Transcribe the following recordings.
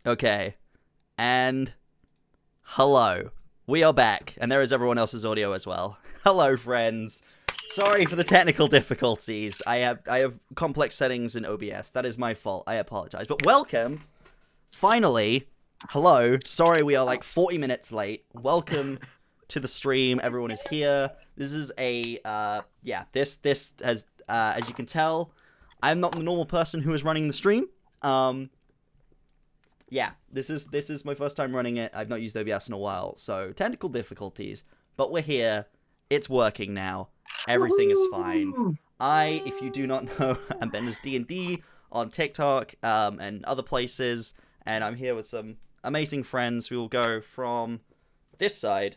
Okay. And hello. We are back, and there is everyone else's audio as well. Hello, friends. Sorry for the technical difficulties. I have complex settings in OBS. That is my fault. I apologize. But welcome. Finally. Hello. Sorry we are like 40 minutes late. Welcome to the stream. Everyone is here. This is a this has as you can tell, I'm not the normal person who is running the stream. Yeah, this is my first time running it. I've not used OBS in a while, so technical difficulties. But we're here. It's working now. Everything is fine. If you do not know, I'm Bender's D&D on TikTok and other places, and I'm here with some amazing friends. We will go from this side,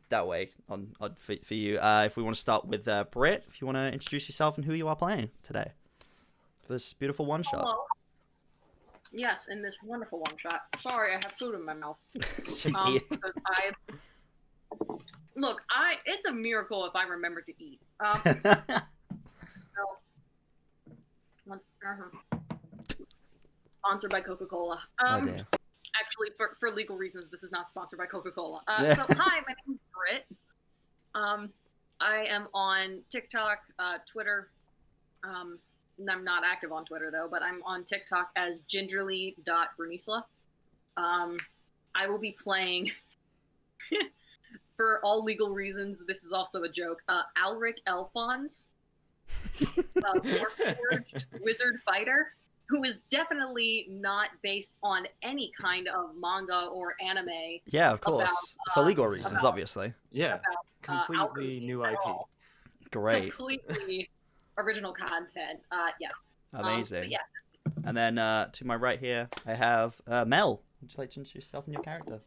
that way for you. If we want to start with Britt, if you want to introduce yourself and who you are playing today for this beautiful one shot. Hello. Yes, in this wonderful one shot. Sorry, I have food in my mouth. Look, it's a miracle if I remember to eat. Sponsored by Coca-Cola. Actually, for legal reasons, this is not sponsored by Coca-Cola. So, hi, my name is Britt. I am on TikTok, Twitter. I'm not active on Twitter, though, but I'm on TikTok as gingerly.brunisla. I will be playing, for all legal reasons, this is also a joke, Alric Elfons, a Warforged wizard fighter, who is definitely not based on any kind of manga or anime. Yeah, of course. For legal reasons, obviously. Yeah, completely new IP. Great. Completely original content. Yes. Amazing. Yeah. And then to my right here, I have Mel. Would you like to introduce yourself and your character?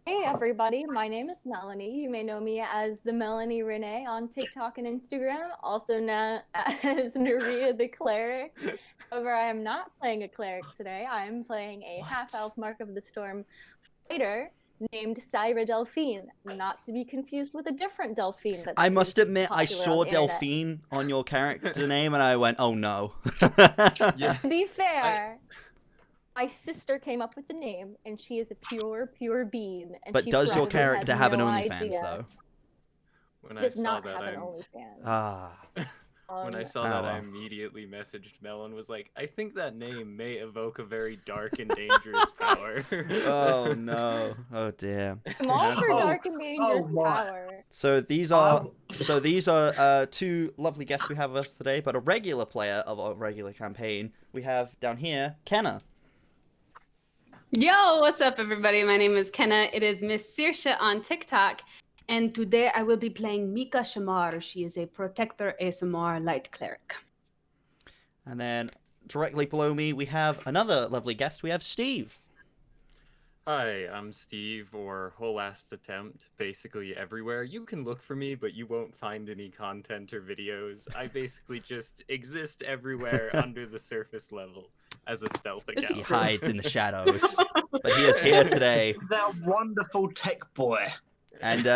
Hey everybody, my name is Melanie. You may know me as the Melanie Renee on TikTok and Instagram, also known as Nerea the Cleric. However, I am not playing a cleric today. I am playing a half-elf Mark of the Storm fighter named Syra Delphine, not to be confused with a different Delphine. I must admit, I saw Delphine on your character name, and I went, "Oh no." To be fair, my sister came up with the name, and she is a pure bean. And but she does your character have an OnlyFans, idea. though? When I saw that, When I saw that, I immediately messaged Mel and was like, I think that name may evoke a very dark and dangerous power. Oh no! Oh dear! I'm all for dark and dangerous power. So these are two lovely guests we have with us today, but a regular player of a regular campaign we have down here, Kenna. Yo, what's up, everybody? My name is Kenna. It is Miss Saoirse on TikTok. And today I will be playing Mika Shamar. She is a Protector ASMR Light Cleric. And then directly below me, we have another lovely guest. We have Steve. Hi, I'm Steve, or wholeassedattempt, basically everywhere. You can look for me, but you won't find any content or videos. I basically just exist everywhere under the surface level as a stealth account. He hides in the shadows. But he is here today. That wonderful tech boy. And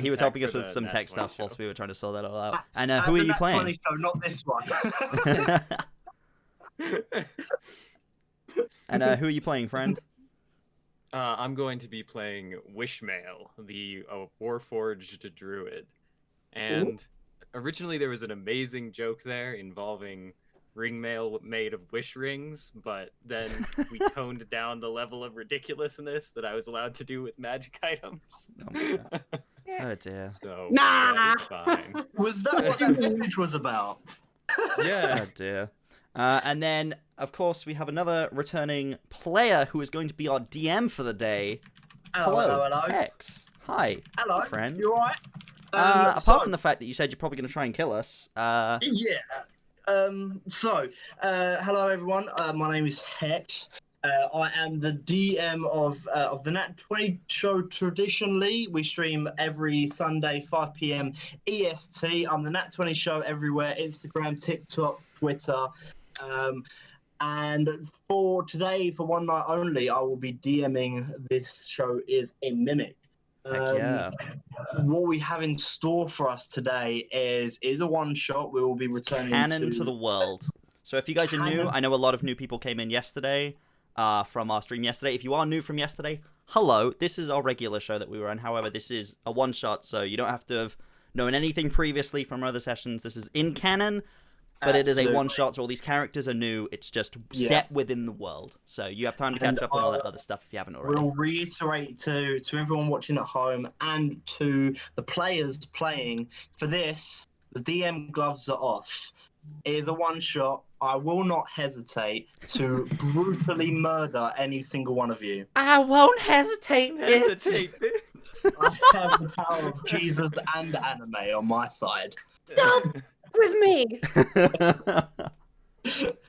he was helping us with some tech stuff whilst we were trying to sort that all out. And who are you playing? Show, not this one. And who are you playing, friend? I'm going to be playing Wishmael, the Warforged druid. And originally there was an amazing joke there involving ring mail made of wish rings, but then we toned down the level of ridiculousness that I was allowed to do with magic items. Oh my god. Oh dear. So yeah, it's fine. Was that what that message was about? Yeah. Oh dear. And then, of course, we have another returning player who is going to be our DM for the day. Hello. X. Hi. Hello, friend. You alright? Apart from the fact that you said you're probably going to try and kill us. Yeah. Hello everyone. My name is Hex. I am the DM of the Nat 20 show. Traditionally, we stream every Sunday, 5 p.m. EST. I'm the Nat 20 show everywhere: Instagram, TikTok, Twitter. And for today, for one night only, I will be DMing This Show Is a Mimic. Heck yeah. What we have in store for us today is a one shot. We will be returning Canon to the world. So if you guys are new, I know a lot of new people came in yesterday. from our stream yesterday. If you are new from yesterday, hello. This is our regular show that we run. However, this is a one-shot, so you don't have to have known anything previously from other sessions. This is in canon, but it is a one-shot, so all these characters are new. It's just set within the world. So you have time to catch up on all that other stuff if you haven't already. We'll reiterate to everyone watching at home and to the players playing, for this, the DM gloves are off. It is a one-shot. I will not hesitate to brutally murder any single one of you. I won't hesitate. I have the power of Jesus and anime on my side. Stop with me.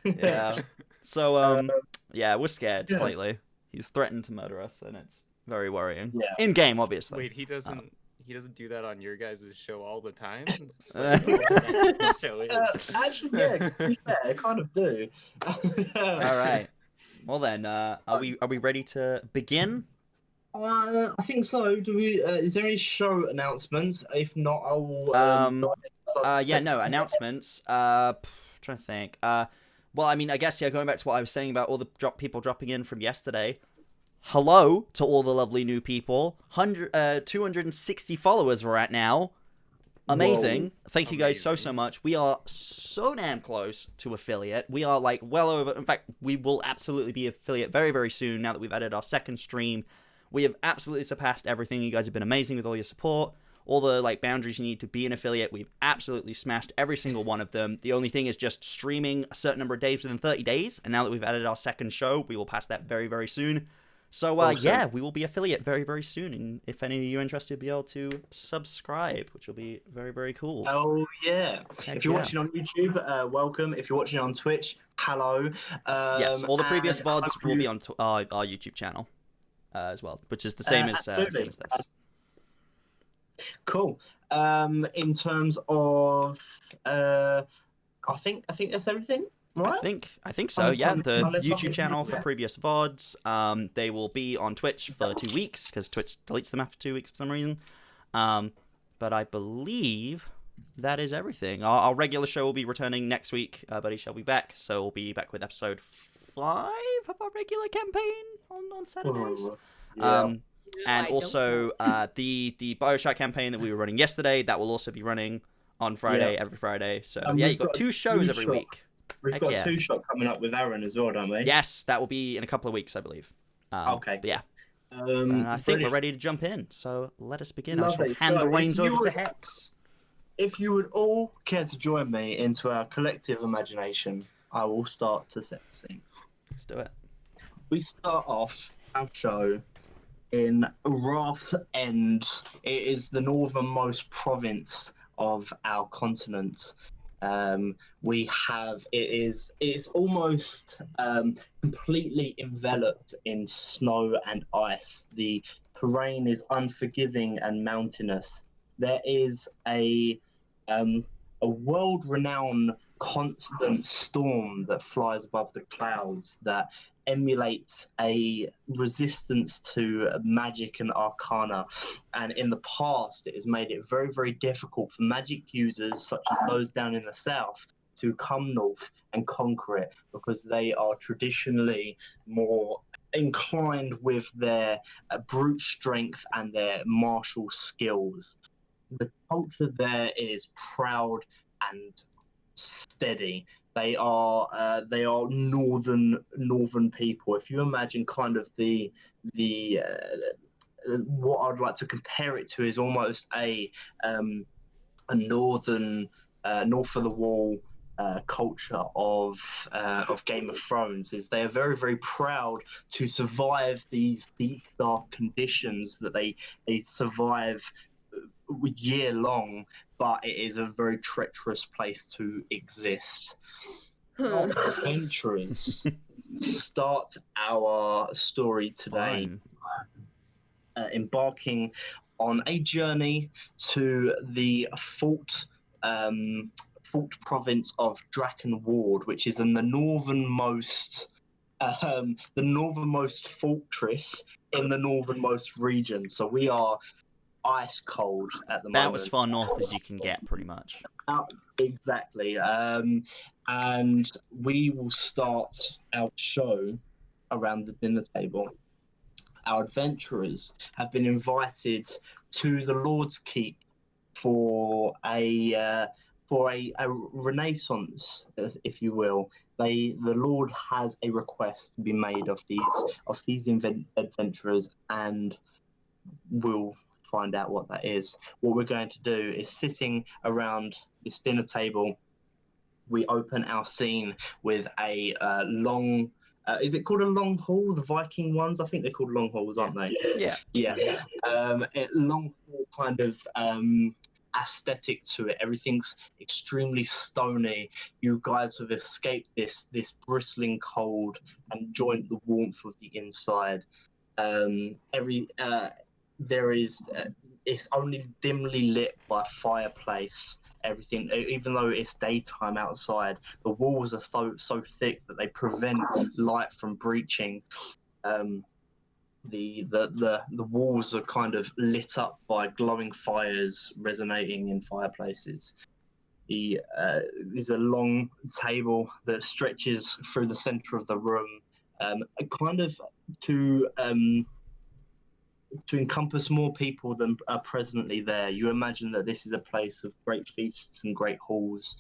Yeah. So, yeah, we're scared slightly. He's threatened to murder us, and it's very worrying. Yeah. In game, obviously. Wait, he doesn't do that on your guys' show all the time? Show is. Actually, yeah, to be fair, I kind of do. All right. Well then, are we ready to begin? I think so. Do we? Is there any show announcements? If not, I will. Announcements. Trying to think. Well, I mean, I guess going back to what I was saying about all the people dropping in from yesterday. Hello to all the lovely new people. 260 followers we're at now. Amazing. Whoa. Thank you guys so much. We are so damn close to affiliate. We are like well over. In fact, we will absolutely be affiliate very, very soon now that we've added our second stream. We have absolutely surpassed everything. You guys have been amazing with all your support. All the boundaries you need to be an affiliate, we've absolutely smashed every single one of them. The only thing is just streaming a certain number of days within 30 days. And now that we've added our second show, we will pass that very, very soon. So, awesome. We will be affiliate very, very soon. And if any of you are interested, be able to subscribe, which will be very, very cool. Oh, yeah. If you're watching on YouTube, welcome. If you're watching on Twitch, hello. Yes, all the previous VODs will be on our YouTube channel as well, which is the same as this. Cool. In terms of, I think that's everything. Right? I think so. Yeah, the YouTube channel for previous VODs. They will be on Twitch for 2 weeks because Twitch deletes them after 2 weeks for some reason. But I believe that is everything. Our regular show will be returning next week. Buddy shall be back, so we'll be back with episode 5 of our regular campaign on Saturdays. And also the BioShock campaign that we were running yesterday, that will also be running on Friday, every Friday. So you've got 2 shows every week. We've got 2 shot coming up with Aaron as well, don't we? Yes, that will be in a couple of weeks, I believe. Okay. Yeah. I think we're ready to jump in, so let us begin. Lovely. I shall hand the reins over to Hex. If you would all care to join me into our collective imagination, I will start to set the scene. Let's do it. We start off our show in Wrath's End. It is the northernmost province of our continent. It's almost completely enveloped in snow and ice. The terrain is unforgiving and mountainous. There is a world-renowned constant storm that flies above the clouds that emulates a resistance to magic and arcana, and in the past it has made it very, very difficult for magic users such as those down in the south to come north and conquer it, because they are traditionally more inclined with their brute strength and their martial skills. The culture there is proud and steady. They are northern people. If you imagine kind of the what I'd like to compare it to is almost a northern north of the wall culture of Game of Thrones. Is they are very, very proud to survive these deep dark conditions that they survive year long, but it is a very treacherous place to exist. Our adventurers start our story today embarking on a journey to the fort province of Draken Ward, which is in the northernmost fortress in the northernmost region. So we are ice cold at the moment. About as far north as you can get, pretty much. Exactly. And we will start our show around the dinner table. Our adventurers have been invited to the Lord's Keep for a renaissance, if you will. The Lord has a request to be made of these adventurers, and we'll find out what that is. What we're going to do is, sitting around this dinner table, we open our scene with a long. Is it called a long hall? The Viking ones, I think they're called long halls, aren't they? Yeah. Yeah. Long hall kind of aesthetic to it. Everything's extremely stony. You guys have escaped this bristling cold and joined the warmth of the inside. There is it's only dimly lit by a fireplace. Everything, even though it's daytime outside, the walls are so thick that they prevent light from breaching. The walls are kind of lit up by glowing fires resonating in fireplaces. There's a long table that stretches through the center of the room, kind of to encompass more people than are presently there. You imagine that this is a place of great feasts and great halls,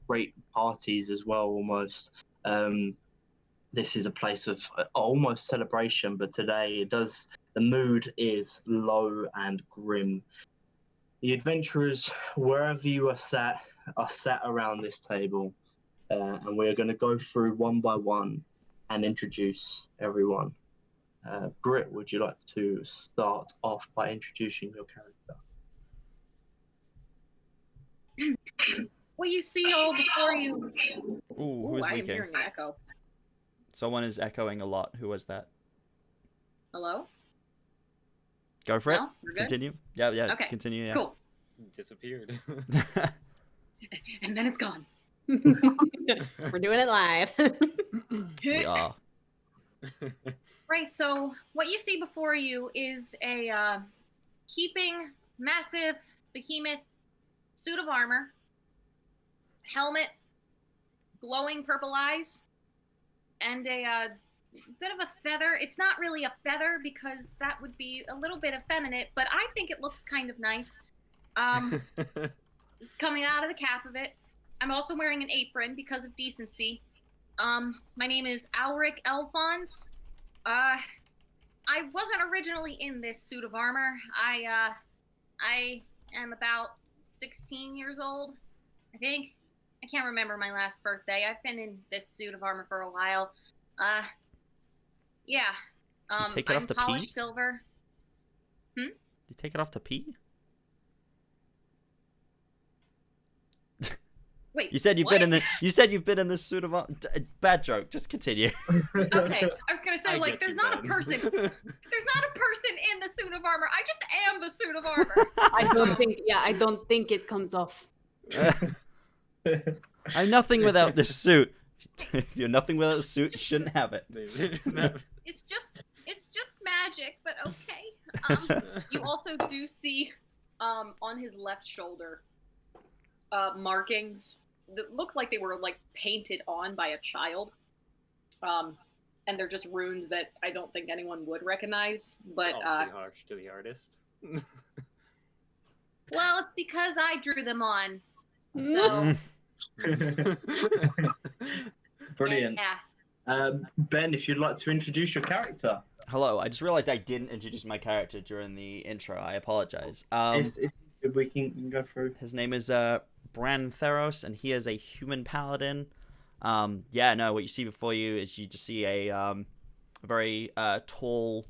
great parties as well, almost. This is a place of almost celebration, but today the mood is low and grim. The adventurers, wherever you are sat around this table, and we're going to go through one by one and introduce everyone. Britt, would you like to start off by introducing your character? What you see all before you. Ooh, who is I am leaking? hearing an echo. Someone is echoing a lot. Who was that? Hello? Go for it. No? We're good? Continue. Yeah. Okay. Continue. Yeah. Cool. Disappeared. And then it's gone. We're doing it live. We are. Right, so what you see before you is a heaping, massive, behemoth suit of armor, helmet, glowing purple eyes, and a bit of a feather. It's not really a feather because that would be a little bit effeminate, but I think it looks kind of nice. Coming out of the cap of it. I'm also wearing an apron because of decency. My name is Alric Elfons. I wasn't originally in this suit of armor. I am about 16 years old, I think. I can't remember my last birthday. I've been in this suit of armor for a while. Yeah. You take it I'm off to polished pee? silver. You take it off to pee? Wait. You said you've what? been in the. You said you've been in this suit of armor. Bad joke. Just continue. Okay, I was gonna say, I like, get there's you, not a Ben. person. There's not a person in the suit of armor. I just am the suit of armor. I don't think it comes off. I'm nothing without this suit. If you're nothing without the suit, you shouldn't have it. It's just magic, but okay. You also do see, on his left shoulder, markings that look like they were like painted on by a child. And they're just runes that I don't think anyone would recognize. But It's awfully harsh to the artist. well, it's because I drew them on. So Brilliant. yeah. Ben, if you'd like to introduce your character. Hello. I just realized I didn't introduce my character during the intro. I apologize. If we can go through. His name is Bran Theros, and he is a human paladin. What you see before you is you just see a very tall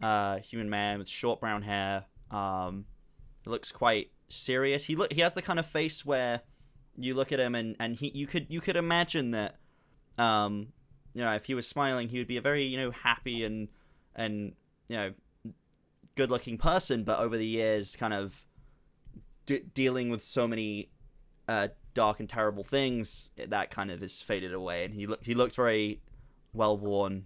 human man with short brown hair. He looks quite serious. He has the kind of face where you look at him and you could imagine that if he was smiling, he would be a very happy and good looking person, but over the years kind of dealing with so many dark and terrible things, that kind of is faded away, and he looks very well worn,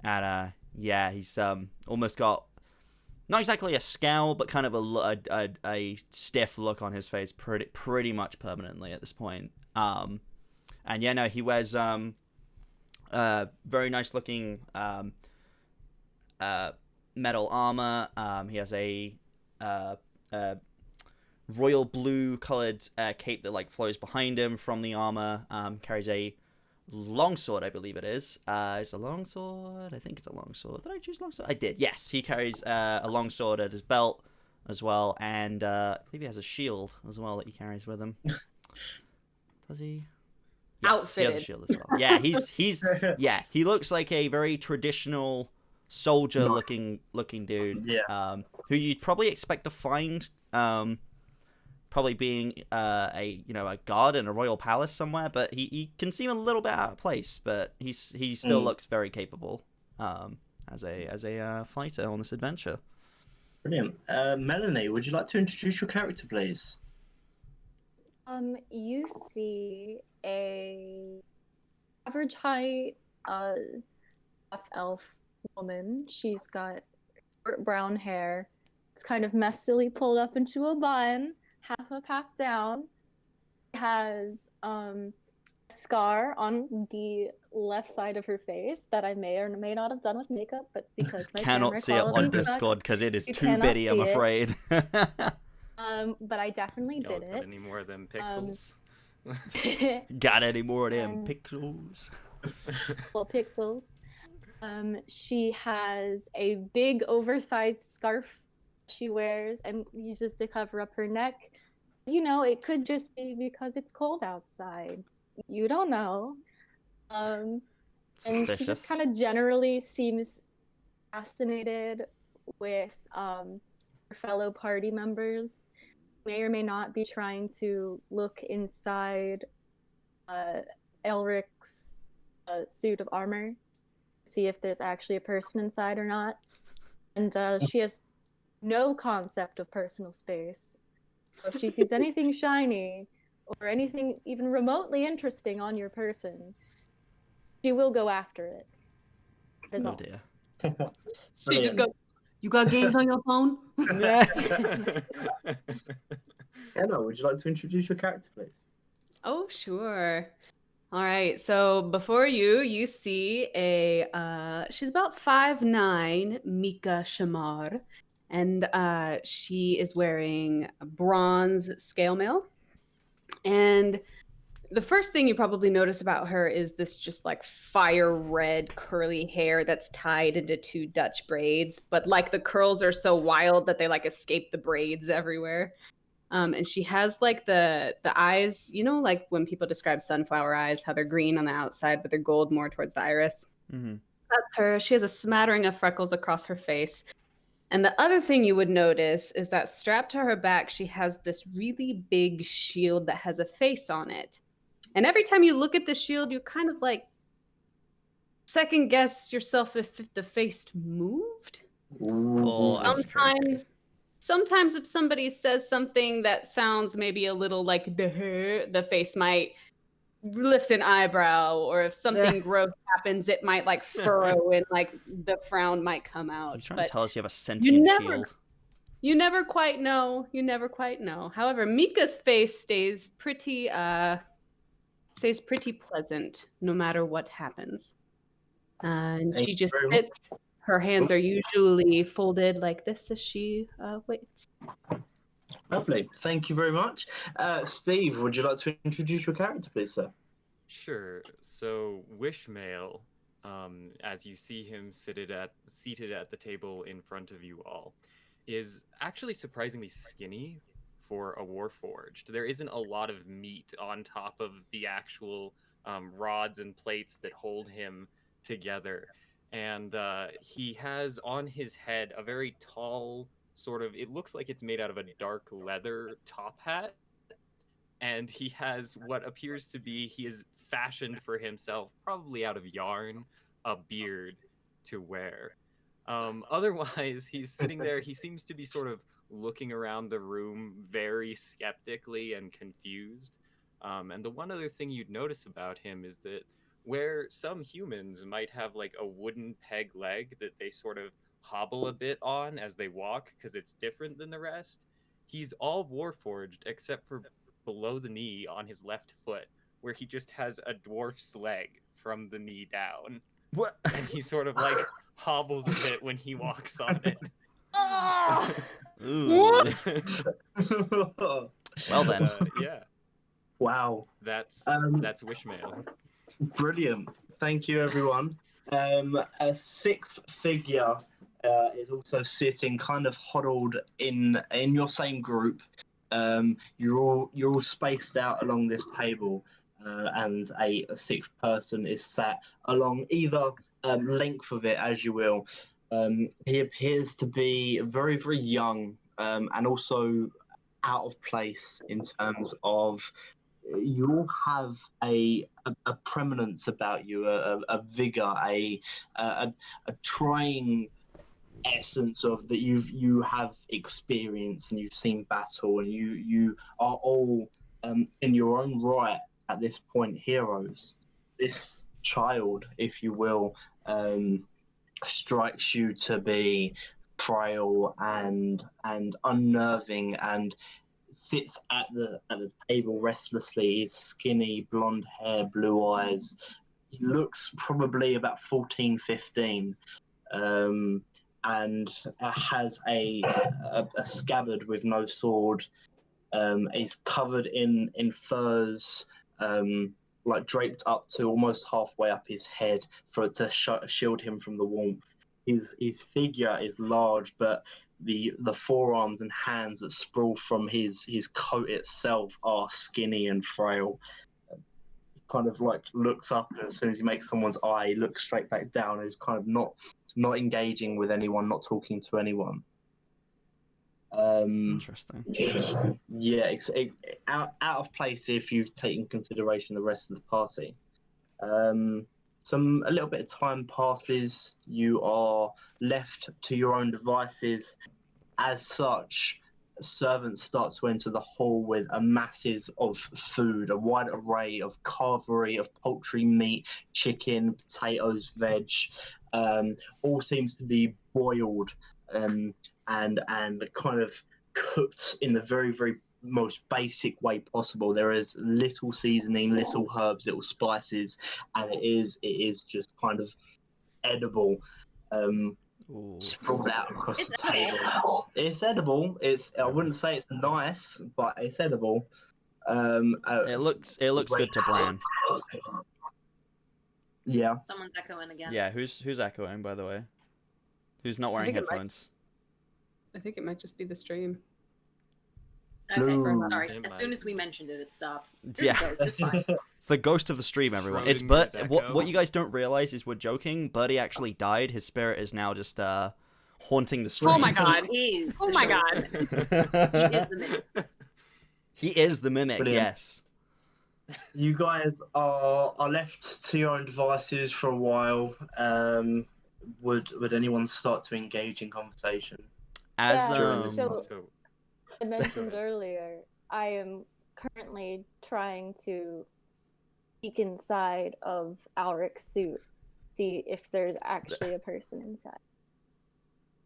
he's almost got not exactly a scowl, but kind of a stiff look on his face, pretty much permanently at this point. He wears Very nice looking metal armor. He has a royal blue colored cape that like flows behind him from the armor. Carries a longsword, I believe it is. It's a longsword. I think it's a longsword. Did I choose longsword? I did. Yes, he carries a longsword at his belt as well, and I believe he has a shield as well that he carries with him. Does he? Yes, he has a Outfitted. shield as well. Yeah, he looks like a very traditional soldier looking dude. Yeah. Who you'd probably expect to find probably being a guard in a royal palace somewhere, but he can seem a little bit out of place, but he still looks very capable as a fighter on this adventure. Brilliant. Melanie, would you like to introduce your character, please? You see a average height half elf woman. She's got short brown hair. It's kind of messily pulled up into a bun, half up, half down. Has a scar on the left side of her face that I may or may not have done with makeup, but because my Cannot camera see it quality on Discord because it is you too cannot bitty, I'm see it. afraid. But I definitely Y'all did got it. any more of them pixels? Got any more of them And- pixels? Well, pixels. She has a big oversized scarf she wears and uses to cover up her neck. You know, it could just be because it's cold outside. You don't know. And she Suspicious. just kind of generally seems fascinated with her fellow party members. May or may not be trying to look inside Elric's suit of armor, see if there's actually a person inside or not. And she has no concept of personal space. So if she sees anything shiny or anything even remotely interesting on your person, she will go after it. That's Oh all. dear. She just goes, "You got games on your phone?" Emma, would you like to introduce your character, please? Oh, sure. All right. So before you see she's about 5'9", Mika Shamar, and she is wearing a bronze scale mail. And the first thing you probably notice about her is this just like fire red curly hair that's tied into 2 Dutch braids, but like the curls are so wild that they like escape the braids everywhere. And she has like the eyes, you know, like when people describe sunflower eyes, how they're green on the outside, but they're gold more towards the iris. Mm-hmm. That's her. She has a smattering of freckles across her face. And the other thing you would notice is that strapped to her back, she has this really big shield that has a face on it. And every time you look at the shield, you kind of like second guess yourself if the face moved. Oh, that's Sometimes if somebody says something that sounds maybe a little like the face might lift an eyebrow, or if something gross happens, it might like furrow and like the frown might come out. You're trying to tell us you have a you sentient never, shield. you never quite know. You never quite know. However, Mika's face stays pretty pleasant no matter what happens. And Thank she you just very sits. Her hands are usually folded like this as she waits. Lovely. Thank you very much. Steve, would you like to introduce your character, please, sir? Sure. So Wishmael, as you see him seated at the table in front of you all, is actually surprisingly skinny for a warforged. There isn't a lot of meat on top of the actual rods and plates that hold him together. And he has on his head a very tall, sort of, it looks like it's made out of a dark leather top hat. And he has what appears to be, he has fashioned for himself, probably out of yarn, a beard to wear. Otherwise, he's sitting there. He seems to be sort of looking around the room very skeptically and confused. And the one other thing you'd notice about him is that where some humans might have like a wooden peg leg that they sort of hobble a bit on as they walk because it's different than the rest, he's all warforged except for below the knee on his left foot, where he just has a dwarf's leg from the knee down, What? and he sort of like hobbles a bit when he walks on it. Ooh. Well then. Yeah, Wow. that's Wishmael. Brilliant. Thank you, everyone. A sixth figure is also sitting, kind of huddled in your same group. You're all spaced out along this table, and a sixth person is sat along either length of it, as you will. He appears to be very, very young, and also out of place in terms of you all have a preeminence about you, a vigor, a trying essence of that you have experience and you've seen battle, and you are all in your own right at this point heroes. This child, if you will, strikes you to be frail and unnerving, and sits at the table restlessly. His skinny blonde hair, blue eyes. He looks probably about 14, 15, and has a scabbard with no sword. He's covered in furs, like draped up to almost halfway up his head to shield him from the warmth. His figure is large, but the forearms and hands that sprawl from his coat itself are skinny and frail. He kind of like looks up, and as soon as he makes someone's eye, he looks straight back down. He's kind of not engaging with anyone, not talking to anyone. Interesting. Yeah, out of place if you take in consideration the rest of the party. A little bit of time passes. You are left to your own devices. As such, servants start to enter the hall with masses of food, a wide array of carvery, of poultry, meat, chicken, potatoes, veg. All seems to be boiled and kind of cooked in the very, very most basic way possible. There is little seasoning, little herbs, little spices, and it is just kind of edible. Sprawled out across the table. It's edible. I wouldn't say it's nice, but it's edible. It looks good to Bran. Yeah. Someone's echoing again. Yeah, who's echoing, by the way? Who's not wearing headphones? I think it might just be the stream. Okay, Ooh. sorry. It As might soon as we be. mentioned it, it stopped. Yeah. Ghost, it's fine. It's the ghost of the stream, everyone. It's Schrodinger's what echo. you guys don't realize is we're joking. Bertie actually died. His spirit is now just haunting the stream. Oh my god. He is. Oh the my show's god. mimic. He is the mimic. He is the mimic. Brilliant. Yes. You guys are left to your own devices for a while. Would anyone start to engage in conversation? As Yeah, so So I mentioned ahead. earlier, I am currently trying to sneak inside of Alric's suit, see if there's actually a person inside.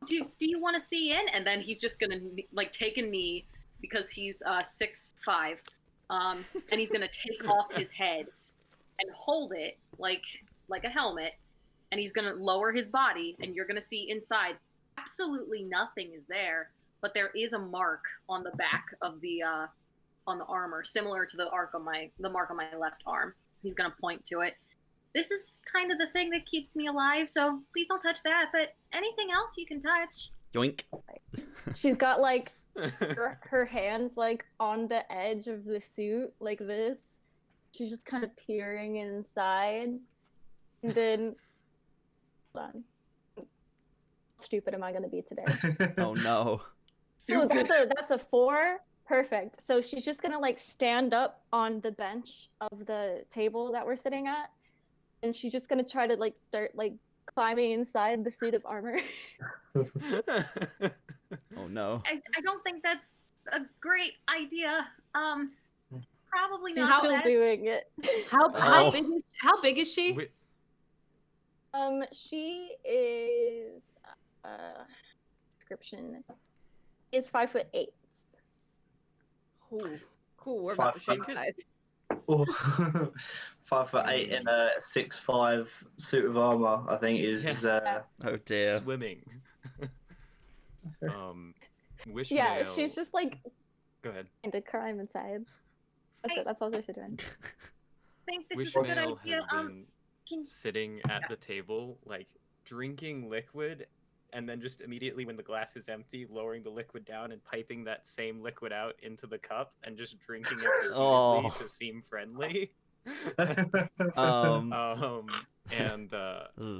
Do you want to see in? And then he's just gonna like take a knee because he's 6'5", and he's gonna take off his head and hold it like a helmet, and he's gonna lower his body, and you're gonna see inside. Absolutely nothing is there, but there is a mark on the back of the on the armor, similar to the mark on my left arm. He's gonna point to it. This is kind of the thing that keeps me alive, so please don't touch that. But anything else you can touch. yoink. She's got like her hands like on the edge of the suit like this. She's just kind of peering inside. And then hold on. How stupid am I gonna be today? Oh no. So that's a 4. Perfect. So she's just gonna like stand up on the bench of the table that we're sitting at, and she's just gonna try to like start like climbing inside the suit of armor. Oh no. I don't think that's a great idea. Probably She's not. still best. doing it. How Oh. big is she? Wait, She is description is 5'8". Cool. We're about the same 5 feet. size. Oh, 5'8" in a 6'5" suit of armor, I think is. Oh dear. Swimming. Wishmael. Yeah, she's just like Go ahead. into crime inside. That's it. That's all she's doing. I think this is a good Wishmael idea. has been Can sitting at the table, like drinking liquid, and then just immediately when the glass is empty, lowering the liquid down and piping that same liquid out into the cup and just drinking it repeatedly to seem friendly. And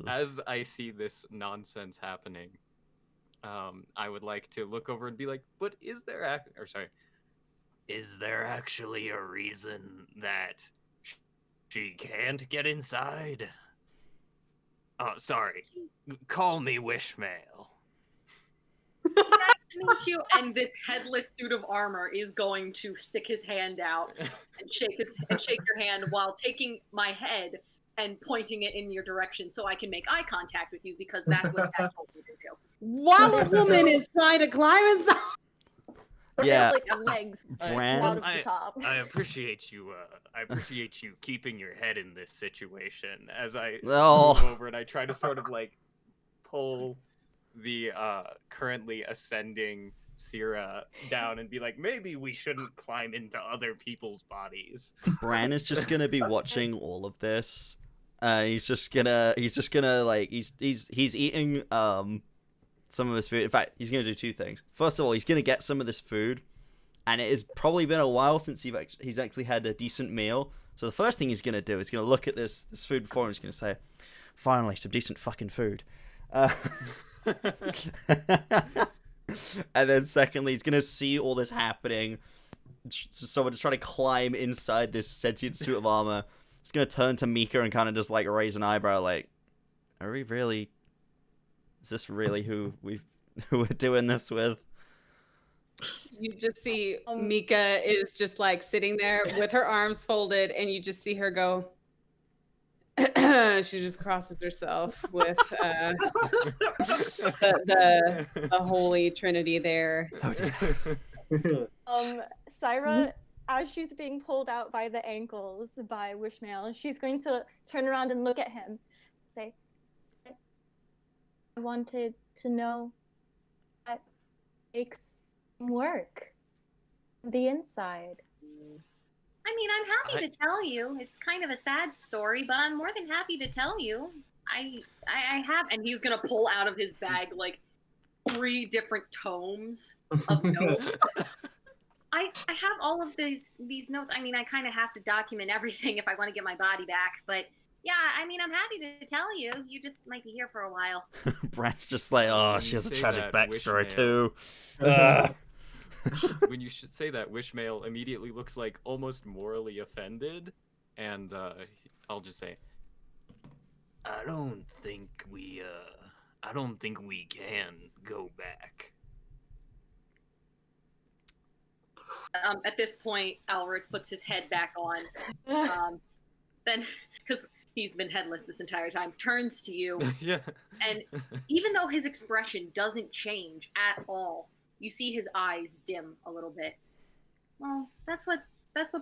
as I see this nonsense happening, I would like to look over and be like, but is there actually a reason that she can't get inside? Oh, sorry. Call me Wishmael. Nice to meet you. And this headless suit of armor is going to stick his hand out and shake your hand while taking my head and pointing it in your direction so I can make eye contact with you because that's what Dad told me to do. While a woman is trying to climb inside. Yeah. Like legs Bran, out of the top. I appreciate you. I appreciate you keeping your head in this situation. As I move over and I try to sort of like pull the currently ascending Syrah down and be like, maybe we shouldn't climb into other people's bodies. Bran is just gonna be watching all of this. He's just gonna like he's eating some of his food. In fact, he's going to do two things. First of all, he's going to get some of this food, and it has probably been a while since he's actually had a decent meal. So the first thing he's going to do is going to look at this food before and he's going to say, finally, some decent fucking food. And then secondly, he's going to see all this happening. Someone just trying to climb inside this sentient suit of armor. He's going to turn to Mika and kind of just like raise an eyebrow like, are we really... Is this really who we're doing this with? You just see Mika is just like sitting there with her arms folded, and you just see her go. She just crosses herself with the Holy Trinity there. Syrah, as she's being pulled out by the ankles by Wishmael, she's going to turn around and look at him, say, I wanted to know what makes him work the inside. I mean, I'm happy to tell you. It's kind of a sad story, but I'm more than happy to tell you. I have, and he's gonna pull out of his bag like 3 different tomes of notes. I have all of these notes. I mean, I kind of have to document everything if I want to get my body back, but. Yeah, I mean, I'm happy to tell you. You just might be here for a while. Bran's just like, oh, she has a tragic backstory too. When you should say that, Wishmael immediately looks like almost morally offended, and I'll just say, I don't think we can go back. At this point, Alric puts his head back on. Then, because he's been headless this entire time, turns to you. Yeah. And even though his expression doesn't change at all, you see his eyes dim a little bit. Well, that's what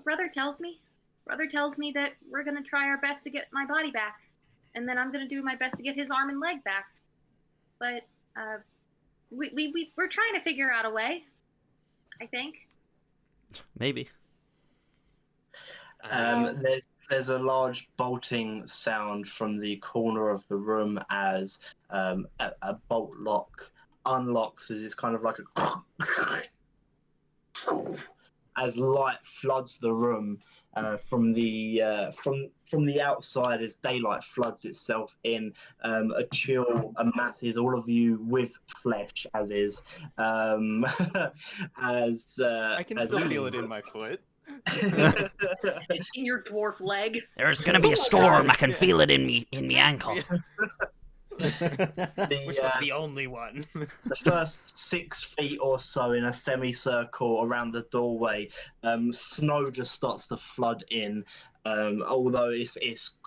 brother tells me. Brother tells me that we're gonna try our best to get my body back, and then I'm gonna do my best to get his arm and leg back. But we're trying to figure out a way. I think. Maybe. There's a large bolting sound from the corner of the room as a bolt lock unlocks, as it's kind of like a as light floods the room from the outside as daylight floods itself in. A chill amasses all of you with flesh, as is as I can still feel it in my foot. In your dwarf leg. There's gonna be a storm. I can feel it in me ankle. The only one. The first 6 feet or so in a semicircle around the doorway, snow just starts to flood in. Although it's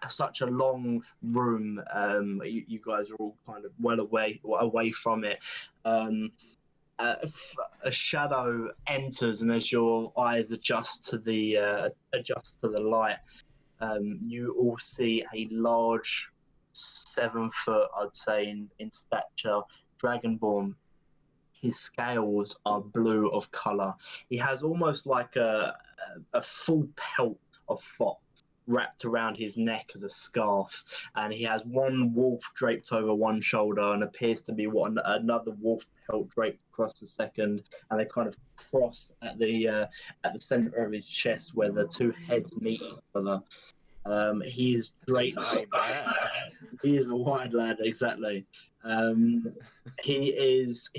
such a long room, you guys are all kind of well away from it. a shadow enters, and as your eyes adjust to the light, you all see a large 7 foot, I'd say, in stature, dragonborn. His scales are blue of color. He has almost like a full pelt of fox wrapped around his neck as a scarf, and he has one wolf draped over one shoulder and appears to be another wolf pelt draped across the second, and they kind of cross at the center of his chest where the two heads meet each other. He is draped. He is a wide lad, exactly. He's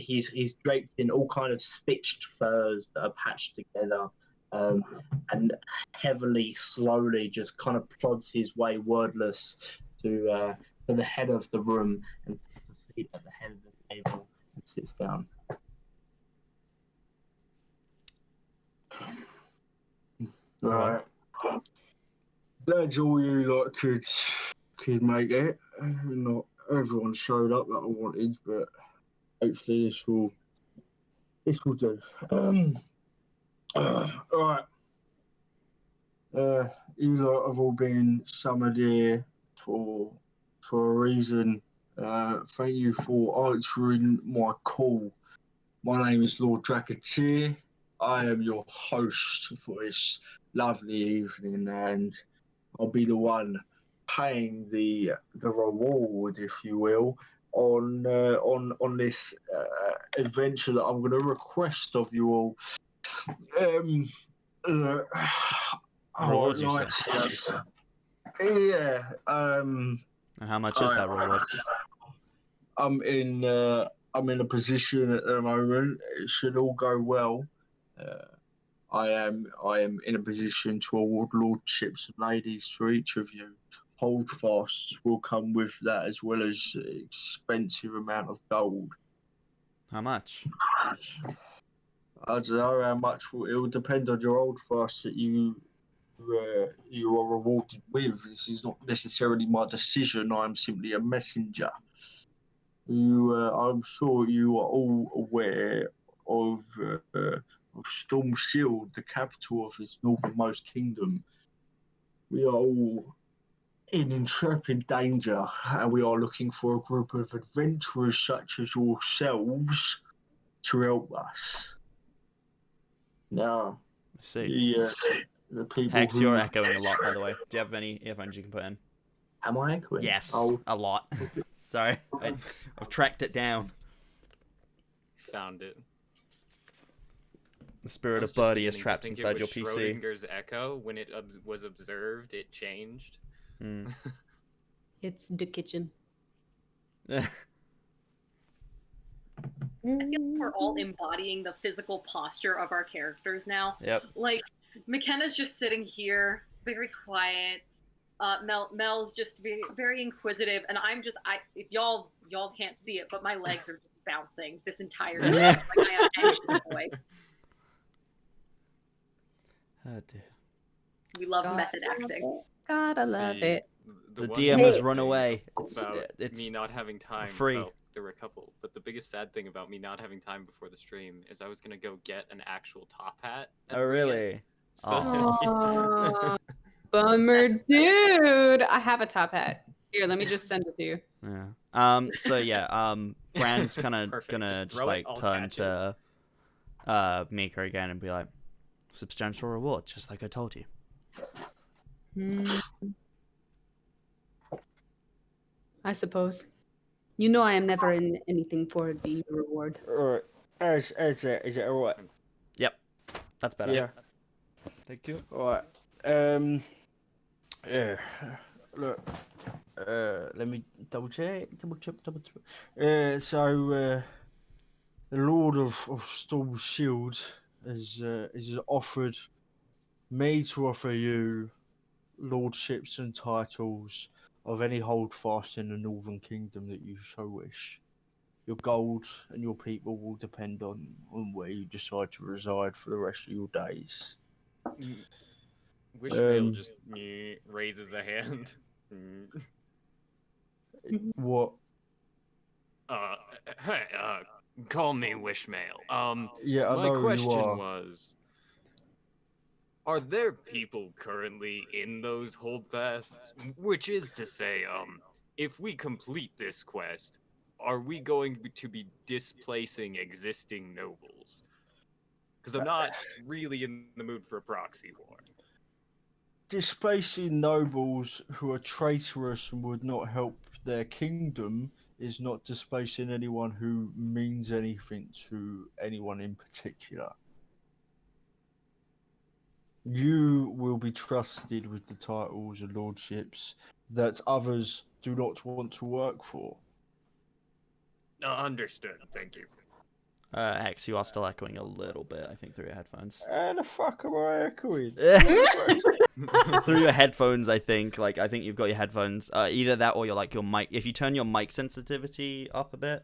draped in all kind of stitched furs that are patched together, and heavily, slowly, just kind of plods his way wordless to the head of the room and takes a seat at the head of the table and sits down. Right. Glad all you could make it. Not everyone showed up that I wanted, but hopefully this will do. Right. You lot have all been summoned here for a reason. Thank you for answering my call. My name is Lord Draketeer. I am your host for this lovely evening, and I'll be the one paying the reward, if you will, on this adventure that I'm going to request of you all. Reward, you said? Yeah. And how much is that reward? I'm in a position at the moment. It should all go well. I am in a position to award lordships and ladies to each of you. Holdfasts will come with that, as well as an expensive amount of gold. How much? I don't know how much. It will depend on your holdfast that you are rewarded with. This is not necessarily my decision. I am simply a messenger. I'm sure you are all aware of Storm Shield, the capital of this northernmost kingdom. We are all in intrepid danger, and we are looking for a group of adventurers such as yourselves to help us. Now, I see. the people Hex, who... you're echoing a lot, by the way. Do you have any earphones you can put in? Am I echoing? Yes, Oh. a lot. Sorry, I've tracked it down. Found it. The spirit of Birdie is trapped inside your PC. Schrodinger's echo. When it was observed, it changed. Mm. It's the kitchen. I feel like we're all embodying the physical posture of our characters now. Yep. Like, McKenna's just sitting here, very quiet. Mel's just very inquisitive, and if y'all can't see it, but my legs are just bouncing this entire time. Like I am anxious boy. Oh dear. We love method acting. God, I love it. The one DM sad has thing run away. About It's me not having time. free. Well, there were a couple, but the biggest sad thing about me not having time before the stream is I was gonna go get an actual top hat. Oh really? So, Aw, bummer, dude. I have a top hat. Here, let me just send it to you. Yeah. So yeah. Brand's kind of Perfect. gonna Just just throw it, like I'll turn catch it. to Mika again and be like, substantial reward, just like I told you. I suppose. You know I am never in anything for the reward. Alright. Is it alright? Yep. That's better. Yeah. Thank you. Alright. Yeah. Look. Let me double check. So the Lord of Storm Shield has offered me to offer you lordships and titles of any holdfast in the Northern Kingdom that you so wish. Your gold and your people will depend on where you decide to reside for the rest of your days. Wishmael just raises a hand. What? Hey, Call me Wishmael. Yeah, I My know who you question are. was, are there people currently in those holdfasts? Which is to say, if we complete this quest, are we going to be displacing existing nobles? Because I'm not really in the mood for a proxy war. Displacing nobles who are traitorous and would not help their kingdom is not displacing anyone who means anything to anyone in particular. You will be trusted with the titles and lordships that others do not want to work for. Understood. Thank you. Hex, you are still echoing a little bit, I think, through your headphones. How the fuck am I echoing? Through your headphones, I think. I think you've got your headphones. Either that or your mic. If you turn your mic sensitivity up a bit,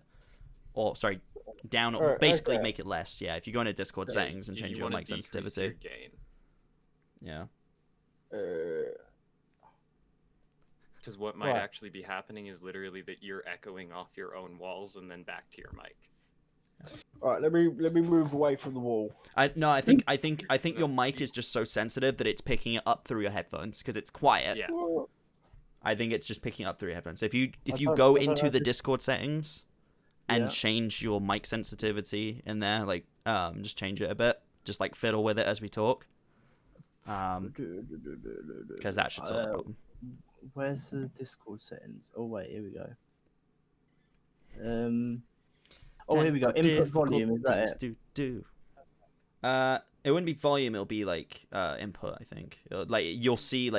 or sorry, down, or basically okay. make it less. Yeah, if you go into Discord settings and change your wanna mic decrease sensitivity. your gain. Yeah. Because what might Right. actually be happening is literally that you're echoing off your own walls and then back to your mic. Right, let me move away from the wall. I think your mic is just so sensitive that it's picking it up through your headphones because it's quiet. Yeah. I think it's just picking up through your headphones. So if you don't- go I don't into the actually- Discord settings and Yeah. change your mic sensitivity in there, just change it a bit, just fiddle with it as we talk, because that should solve the problem. Where's the Discord settings? Oh wait, here we go. Here we go. Input volume, is that it? It wouldn't be volume. It'll be input. I think. You'll see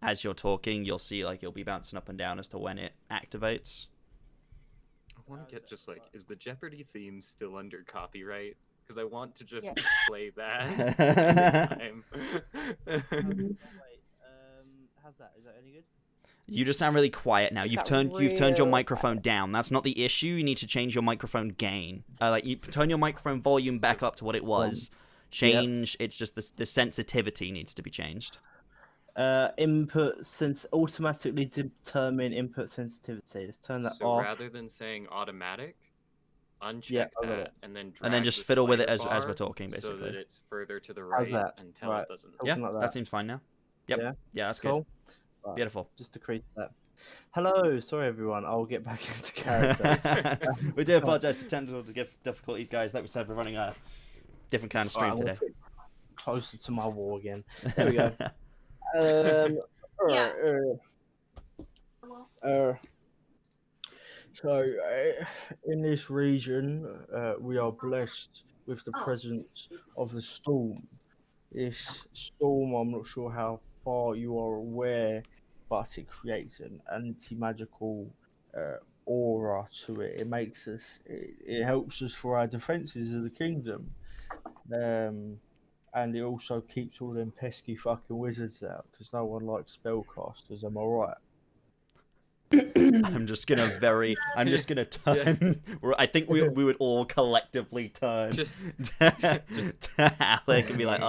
as you're talking, you'll see it'll be bouncing up and down as to when it activates. I want to get just is the Jeopardy theme still under copyright? Because I want to just Yeah. play that every time. Wait, how's that? Is that any good? You just sound really quiet now. It's You've got turned your real microphone down. That's not the issue. You need to change your microphone gain. You turn your microphone volume back up to what it was. Change. It's just the sensitivity needs to be changed. Automatically determine input sensitivity. Let's turn that So off. rather than saying automatic, uncheck Yeah, I got that it. and then And then drag just the fiddle with it slider as we're bar talking, so that basically. it's further to the How's right that? until Right. it doesn't. Yeah, Something like that that. seems fine now. Yep. Yeah? Yeah, that's Cool. good. Right, Beautiful. just decrease that. Hello, sorry everyone. I'll get back into character. We do apologize for technical difficulties, guys. Like we said, we're running a different kind of stream Alright, I'm today. gonna sit closer to my wall again. There we go. Yeah. So, in this region, we are blessed with the presence of the storm. This storm, I'm not sure how far you are aware, but it creates an anti-magical aura to it. It makes us, it helps us for our defenses of the kingdom. And it also keeps all them pesky fucking wizards out, because no one likes spellcasters, am I right? I'm just gonna turn. I think we would all collectively turn to Alec and be like,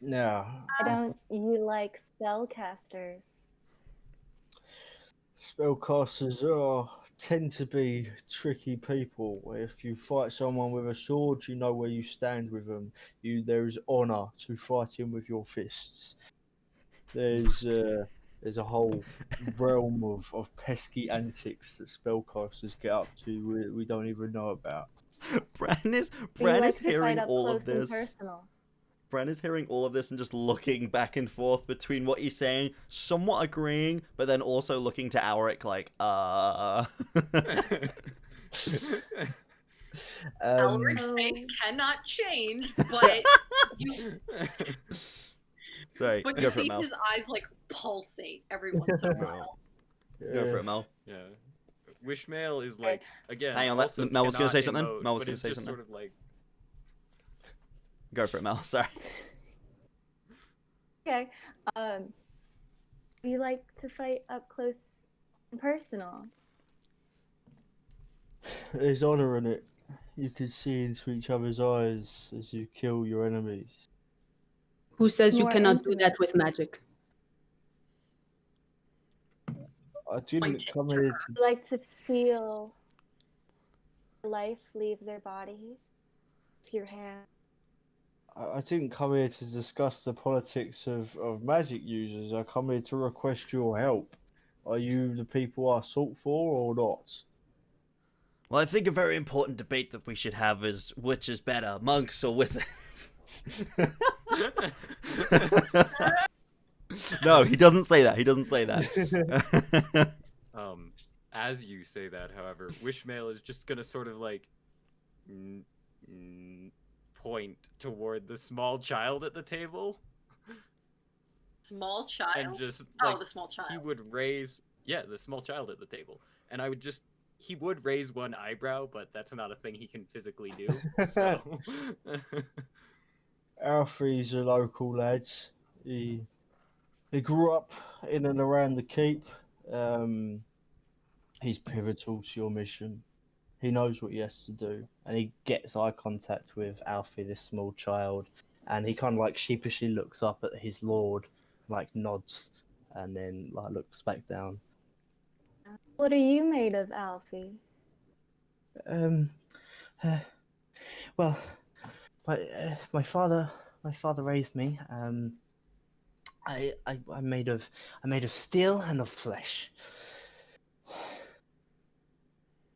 No. Why don't you like spellcasters? Spellcasters tend to be tricky people. If you fight someone with a sword, you know where you stand with them. There is honor to fighting with your fists. There's a whole realm of pesky antics that spellcasters get up to we don't even know about. Bran is We like to hearing fight up all of close and this. personal. Bran is hearing all of this and just looking back and forth between what he's saying, somewhat agreeing, but then also looking to Alric Alric's face cannot change, but you Sorry, but go you for it, see Mel. his eyes pulsate every once in a while. Go for it, Mel. Yeah. Wishmael is again. Hang on, also Mel was gonna cannot say something? emote, Mel was but gonna it's say just something. Sort of Go for it, Mel. Sorry. Okay. We like to fight up close and personal. There's honor in it. You can see into each other's eyes as you kill your enemies. Who says you More cannot do intimate. that with magic? I didn't Pointing come to here her. to. Like to feel life leave their bodies with your hand. I didn't come here to discuss the politics of magic users. I come here to request your help. Are you the people I sought for or not? Well, I think a very important debate that we should have is which is better, monks or wizards? No, he doesn't say that. He doesn't say that. As you say that, however, Wishmael is just gonna sort of like point toward the small child at the table, Small child? and just Oh, like the small child. he would raise, yeah, the small child at the table, and he would raise one eyebrow, but that's not a thing he can physically do. So. Alfie's a local lad. He grew up in and around the keep. He's pivotal to your mission. He knows what he has to do, and he gets eye contact with Alfie, this small child, and he kind of like sheepishly looks up at his lord, like nods, and then like looks back down. What are you made of, Alfie? Well, my father raised me. I'm made of steel and of flesh.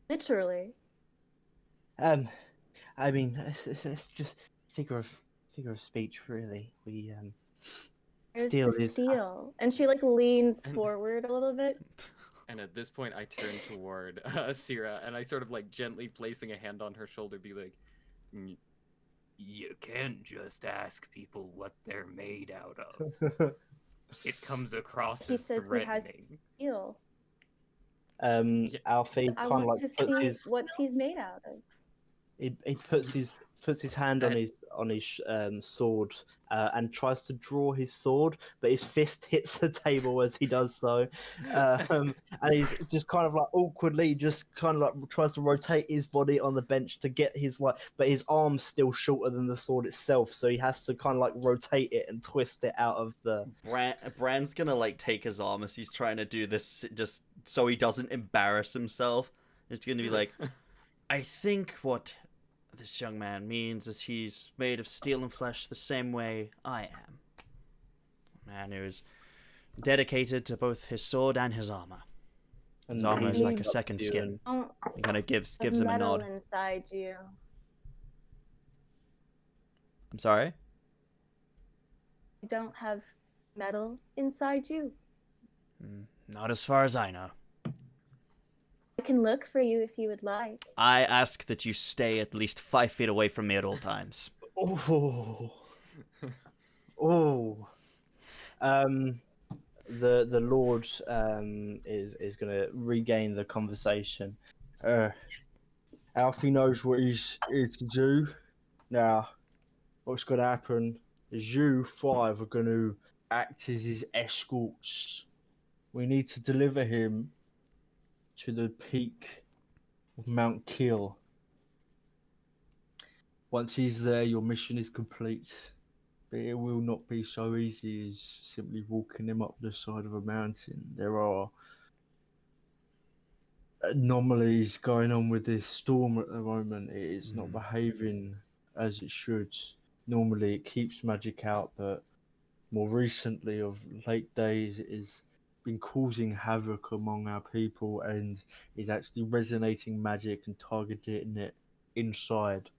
Literally. I mean, it's just figure of speech, really. There's Steel the is steel. And she like leans forward a little bit. And at this point, I turn toward Syrah, and I sort of like gently placing a hand on her shoulder, be like, "You can't just ask people what they're made out of. It comes across He as says he has threatening." steel. Alfie I kind of want like to puts see his what he's made out of. he puts his hand on his sword and tries to draw his sword, but his fist hits the table as he does so, and he's just kind of like awkwardly just kind of like tries to rotate his body on the bench to get his but his arm's still shorter than the sword itself, so he has to kind of like rotate it and twist it out of the. Bran's gonna like take his arm as he's trying to do this, just so he doesn't embarrass himself. He's gonna be like, I think what this young man means is he's made of steel and flesh the same way I am. A man who is dedicated to both his sword and his armor. His armor is like a second skin. He kind of gives him a nod. Metal inside you. I'm sorry? You don't have metal inside you. Not as far as I know. I can look for you if you would like. I ask that you stay at least 5 feet away from me at all times. Oh. The Lord is gonna regain the conversation. Alfie knows what he's here to do. Now, what's gonna happen is you 5 are gonna act as his escorts. We need to deliver him to the peak of Mount Kiel. Once he's there, your mission is complete. But it will not be so easy as simply walking him up the side of a mountain. There are anomalies going on with this storm at the moment. It is not behaving as it should. Normally it keeps magic out, but more recently, of late days, it has been causing havoc among our people and is actually resonating magic and targeting it inside.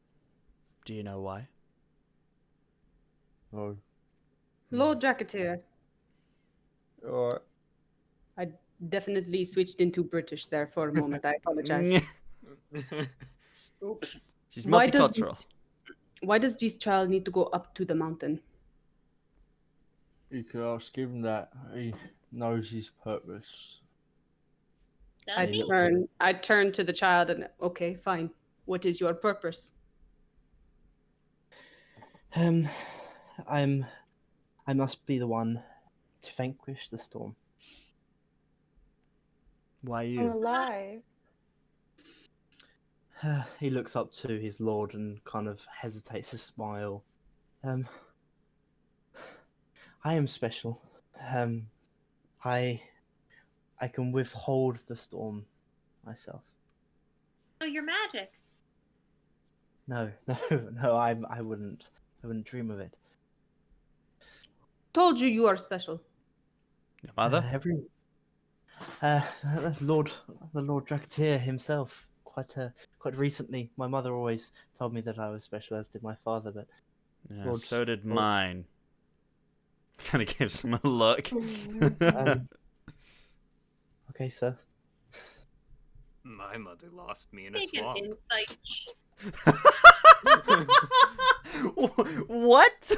Do you know why? Oh. Lord Jacketeer. Alright. I definitely switched into British there for a moment. I apologize. Oops. She's Why does- multicultural. Why does this child need to go up to the mountain? You could ask him that. He knows his purpose. Does he? I turn to the child and okay, fine. What is your purpose? I must be the one to vanquish the storm. Why I'm you? alive. He looks up to his lord and kind of hesitates to smile. I am special. I I can withhold the storm myself. So you're magic. No, no, I wouldn't dream of it. Told you you are special. Your mother? The Lord Dragateer himself. Quite recently, my mother always told me that I was special, as did my father. But Yeah, Lord- so did Lord- mine. Kind of gives him a look. Okay, sir. My mother lost me in a Make an swamp. insight. What?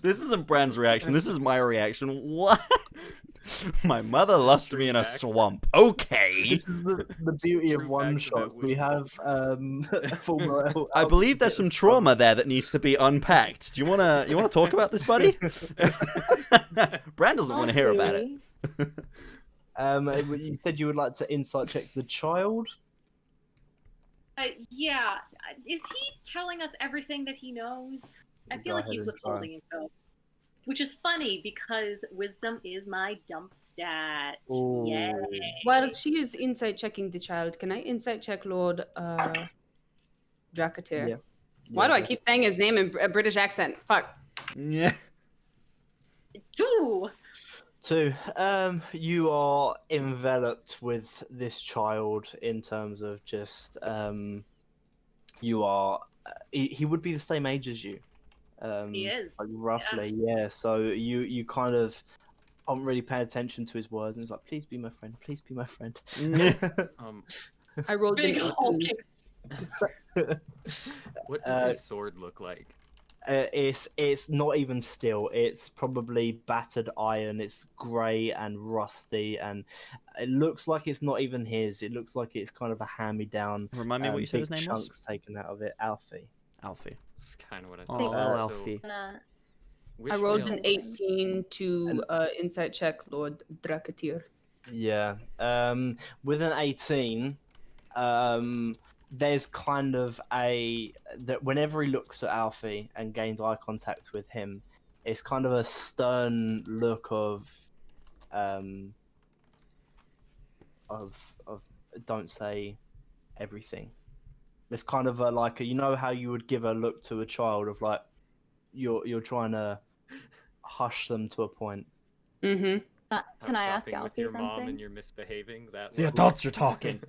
This isn't Brand's reaction. This is my reaction. What? My mother lost me in a swamp. Okay. This is the beauty of True one facts about shots. We have former. I believe there's some trauma there that needs to be unpacked. Do you wanna talk about this, buddy? Brand doesn't want to hear about it. You said you would like to insight check the child. Yeah. Is he telling us everything that he knows? I feel Go like ahead he's and try. withholding info. Which is funny because wisdom is my dump stat. Ooh. Yay. While she is insight checking the child, can I insight check Lord Dragateer? Yeah. Why do I keep saying his name in a British accent? Fuck. Yeah. 2. 2. You are enveloped with this child in terms of just you are. He would be the same age as you. He is. Like roughly, yeah. So you kind of aren't really paying attention to his words, and it's like, please be my friend, please be my friend. I rolled Big an 18. hulking. What does his sword look like? It's not even steel. It's probably battered iron. It's grey and rusty, and it looks like it's not even his. It looks like it's kind of a hand-me-down. Remind me what you said his big name was? chunks taken out of it. Alfie. Alfie. That's kind of what I Oh, think. Alfie. I rolled an Wishmael- 18 to insight check Lord Dragateer. Yeah. With an 18, there's kind of that whenever he looks at Alfie and gains eye contact with him, it's kind of a stern look of don't say everything. It's kind of like you know how you would give a look to a child of like you're trying to hush them to a point. Mm-hmm. Can I ask shopping with Alfie your mom something? and you're misbehaving? That The look? adults are talking.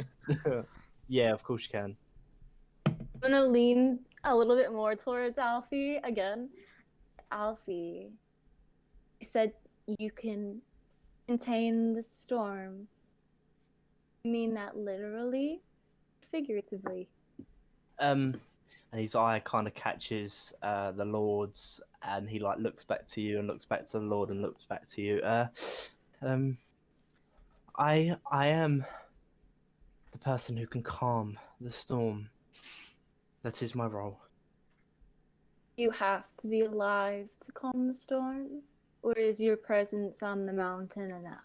Yeah, of course you can. I'm gonna lean a little bit more towards Alfie again. Alfie, you said you can contain the storm. You mean that literally? Figuratively? And his eye kind of catches the Lord's, and he like looks back to you and looks back to the Lord and looks back to you. I am the person who can calm the storm. That is my role. You have to be alive to calm the storm? Or is your presence on the mountain enough?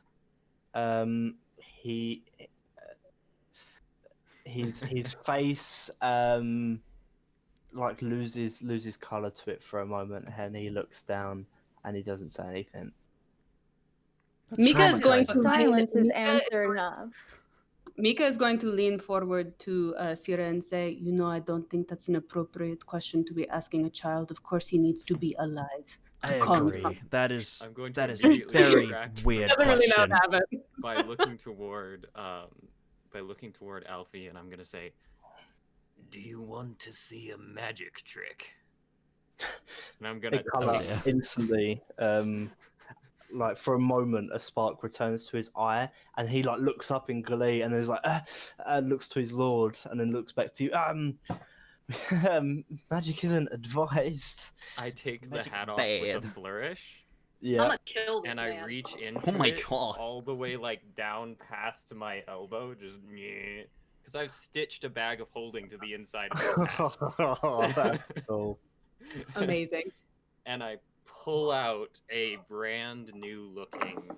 His face like loses color to it for a moment, and he looks down and he doesn't say anything. Mika is going to Silence is Mika- answer enough. Mika is going to lean forward to Sira and say, "You know, I don't think that's an appropriate question to be asking a child. Of course, he needs to be alive." I Calm agree. down. That is I'm going to that is a immediately very distract weird Doesn't really know question. what happened. by looking toward Alfie, and I'm gonna say, "Do you want to see a magic trick?" And I'm gonna Big color Oh, yeah. instantly. Like for a moment, a spark returns to his eye, and he like looks up in glee, and is like, looks to his lord, and then looks back to you. Magic isn't advised. I take the Magic hat off bad. with a flourish, I'm Yeah. gonna kill this and man. I reach into Oh my it God. all the way like down past my elbow, just because I've stitched a bag of holding to the inside of his hat. Oh, that's cool. Amazing. And I pull out a brand new looking,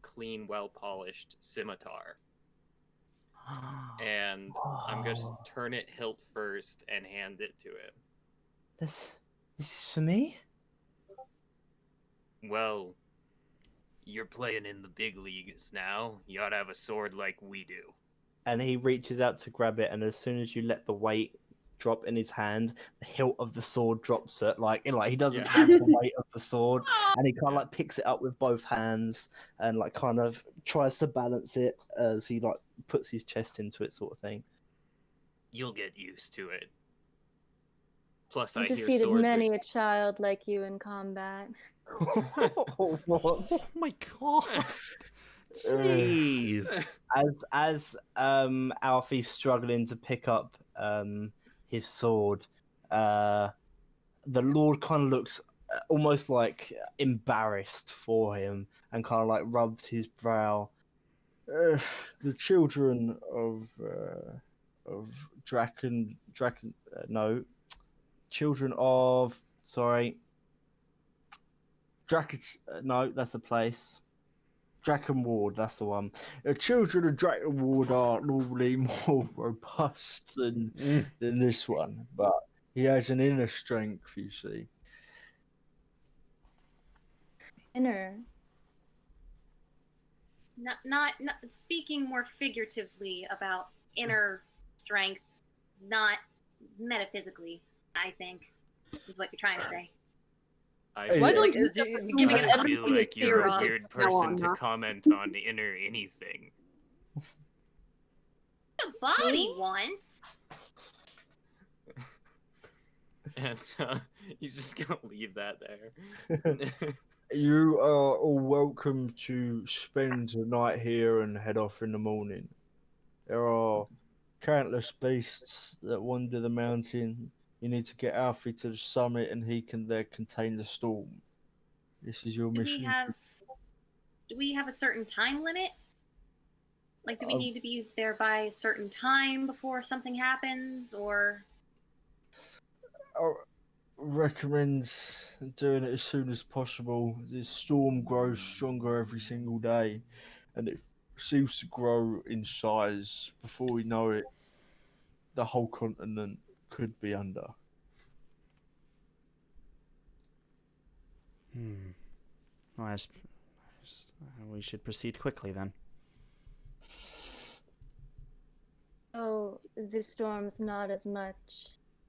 clean, well polished scimitar, and I'm going to Oh, turn it hilt first and hand it to him. this is for me. Well, You're playing in the big leagues now. You ought to have a sword like we do. And he reaches out to grab it, and as soon as you let the weight drop in his hand, the hilt of the sword drops it. Like he doesn't Yeah. have the weight of the sword, and he kind of like picks it up with both hands and like kind of tries to balance it as he like puts his chest into it, sort of thing. You'll get used to it. Plus, I I hear defeated swords many are... a child like you in combat. What? Oh my god. Jeez. As Alfie's struggling to pick up his sword, the Lord kind of looks almost like embarrassed for him and kind of like rubs his brow. The children of children of no, that's the place. Draken Ward, that's the one. The children of Draken Ward are normally more robust than this one, but he has an inner strength, you see. Inner. Not speaking more figuratively about inner strength, not metaphysically, I think, is what you're trying to say. Why don't Like, you giving I it feel everything like to you're a Sierra. weird now person on, to huh? comment on inner anything. What a body wants. And he's just gonna leave that there. You are all welcome to spend the night here and head off in the morning. There are countless beasts that wander the mountain. You need to get Alfie to the summit and he can there contain the storm. This is your Do mission. we have a certain time limit? Like, do we Uh, need to be there by a certain time before something happens, or? I recommend doing it as soon as possible. The storm grows stronger every single day, and it seems to grow in size. Before we know it, the whole continent could be under. Well, we should proceed quickly then. Oh, this storm's not as much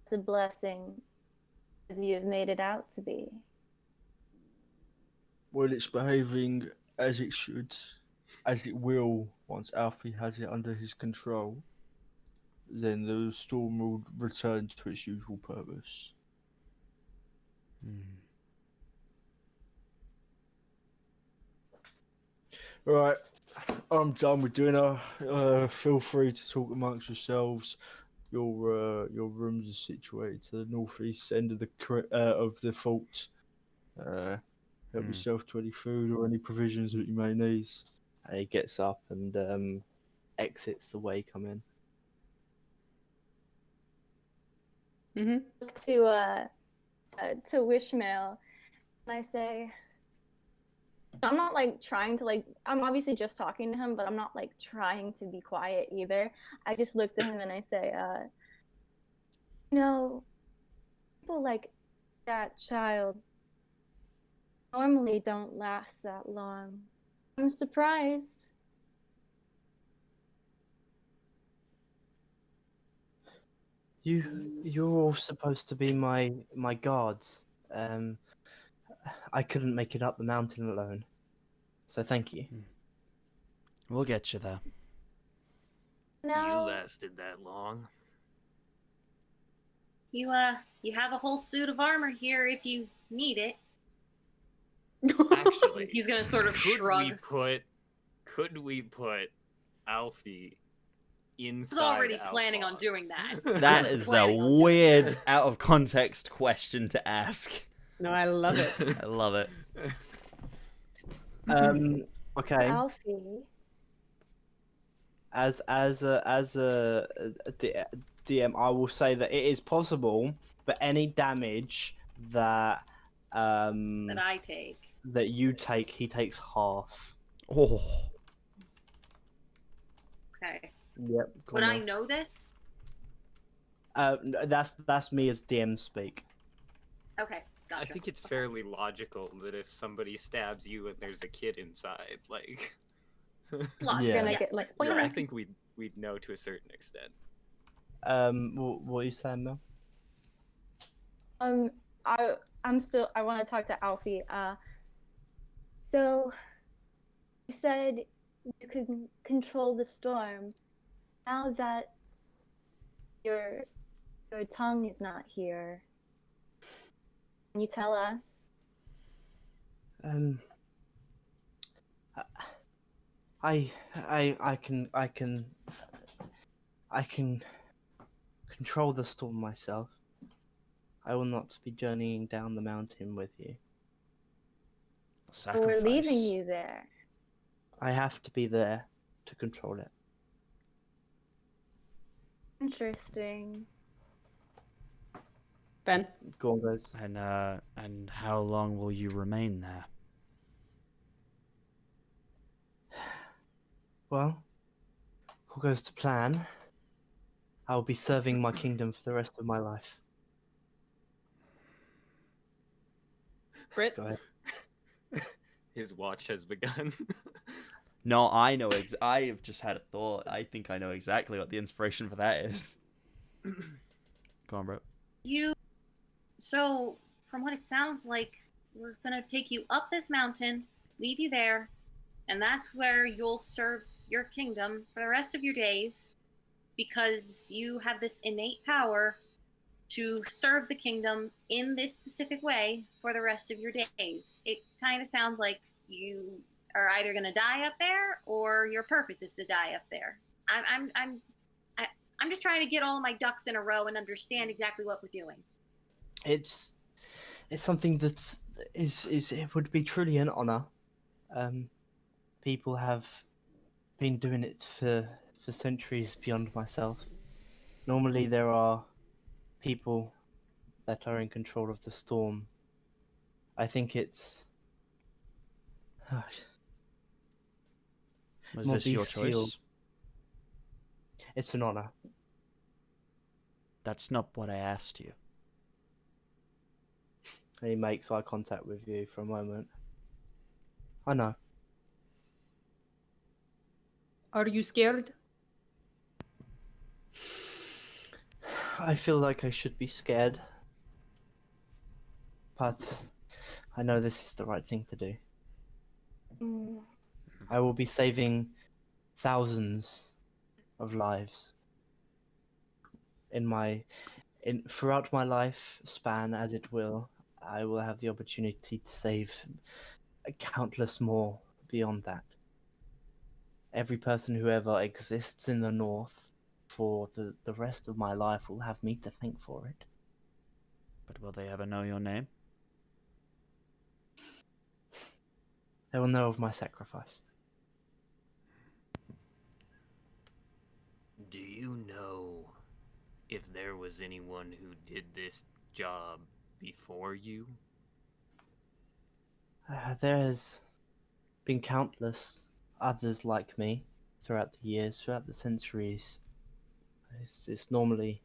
as a blessing as you've made it out to be. Well, it's behaving as it should, as it will once Alfie has it under his control. Then the storm will return to its usual purpose. Right, I'm done with dinner. Feel free to talk amongst yourselves. Your rooms are situated to the northeast end of the fort. Help yourself to any food or any provisions that you may need. And he gets up and exits the way you come in. To Wishmael, and I say, I'm not like trying to like. I'm obviously just talking to him, but I'm not like trying to be quiet either. I just look to him and I say, people like that child normally don't last that long. I'm surprised. You're all supposed to be my guards. I couldn't make it up the mountain alone, so thank you. We'll get you there. No. You lasted that long. You have a whole suit of armor here if you need it. Actually, He's gonna sort of shrug. Could we put Alfie inside? He's already planning on doing that. That He was is a planning on doing weird, that. out of context question to ask. No, I love it. I love it. Okay. Alfie. As a DM, I will say that it is possible, but any damage that That I take. that you take, he takes half. Oh. Okay. Yep. Would I know this? That's me as DM speak. Okay, I Gotcha. think it's Okay. fairly logical that if somebody stabs you and there's a kid inside, like, Logic, You're gonna yes. get like yeah, I boink. think we'd know to a certain extent. What are you saying, Mel? Um, I want to talk to Alfie. So you said you could control the storm. Now that your tongue is not here, can you tell us? Um, I can control the storm myself. I will not be journeying down the mountain with you. We're leaving Sacrifice. you there. I have to be there to control it. Interesting. Ben. Go on, guys. And how long will you remain there? Well, all goes to plan. I will be serving my kingdom for the rest of my life. Brit. Go ahead. His watch has begun. No, I know. I have just had a thought. I think I know exactly what the inspiration for that is. Go on, bro. So, from what it sounds like, we're gonna take you up this mountain, leave you there, and that's where you'll serve your kingdom for the rest of your days, because you have this innate power to serve the kingdom in this specific way for the rest of your days. It kind of sounds like you are either gonna die up there, or your purpose is to die up there. I'm just trying to get all my ducks in a row and understand exactly what we're doing. It's something that is it would be truly an honor. People have been doing it for centuries beyond myself. Normally there are people that are in control of the storm. I think it's Was more this your bestial. choice? It's an honor. That's not what I asked you. And he makes eye contact with you for a moment. I know. Are you scared? I feel like I should be scared. But I know this is the right thing to do. Mm. I will be saving thousands of lives throughout my life span, as it will. I will have the opportunity to save countless more beyond that. Every person who ever exists in the north for the rest of my life will have me to thank for it. But will they ever know your name? They will know of my sacrifice. Do you know if there was anyone who did this job before you? There has been countless others like me throughout the years, throughout the centuries. It's normally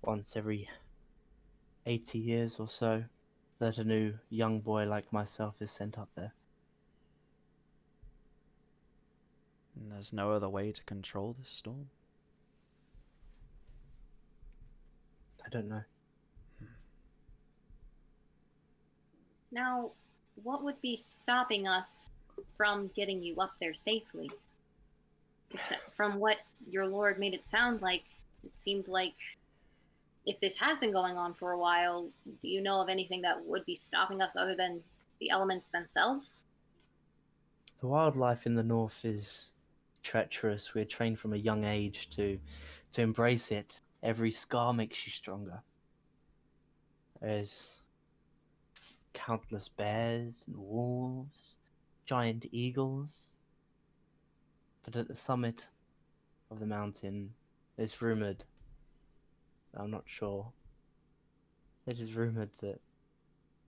once every 80 years or so that a new young boy like myself is sent up there. And there's no other way to control this storm? I don't know. Now, what would be stopping us from getting you up there safely? From what your lord made it sound like, it seemed like if this has been going on for a while, do you know of anything that would be stopping us other than the elements themselves? The wildlife in the north is treacherous. We're trained from a young age to embrace it. Every scar makes you stronger. There's countless bears and wolves, giant eagles. But at the summit of the mountain, it's rumored, I'm not sure, it is rumored that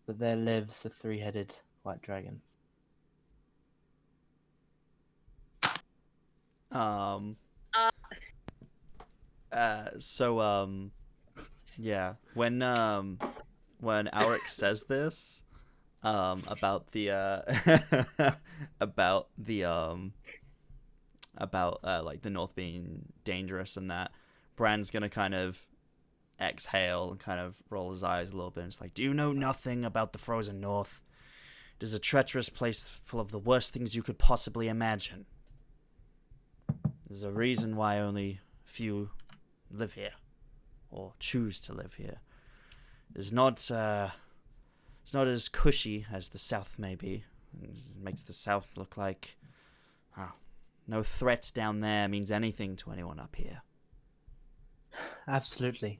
there lives a three-headed white dragon. Yeah. when Alric says this, about the like the North being dangerous and that, Bran's gonna kind of exhale and kind of roll his eyes a little bit. And it's like, do you know nothing about the frozen North? It is a treacherous place full of the worst things you could possibly imagine. There's a reason why only few live here, or choose to live here. It's not as cushy as the South may be. It makes the South look like, no threat down there means anything to anyone up here. Absolutely.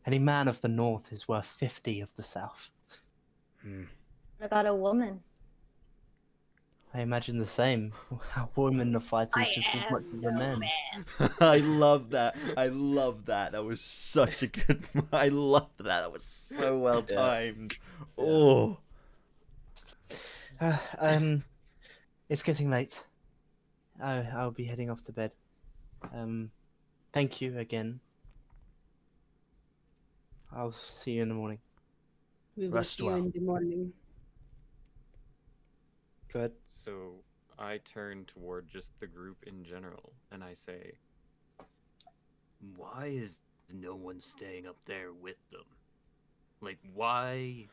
Any man of the North is worth 50 of the South. What about a woman? I imagine the same. How women are fighters just as much as the men. I love that. I love that. That was such a good. I loved that. That was so well timed. Yeah. Oh. It's getting late. I'll be heading off to bed. Thank you again. I'll see you in the morning. We will Rest see you well. in the morning. Good. So I turn toward just the group in general, and I say, why is no one staying up there with them? Like, why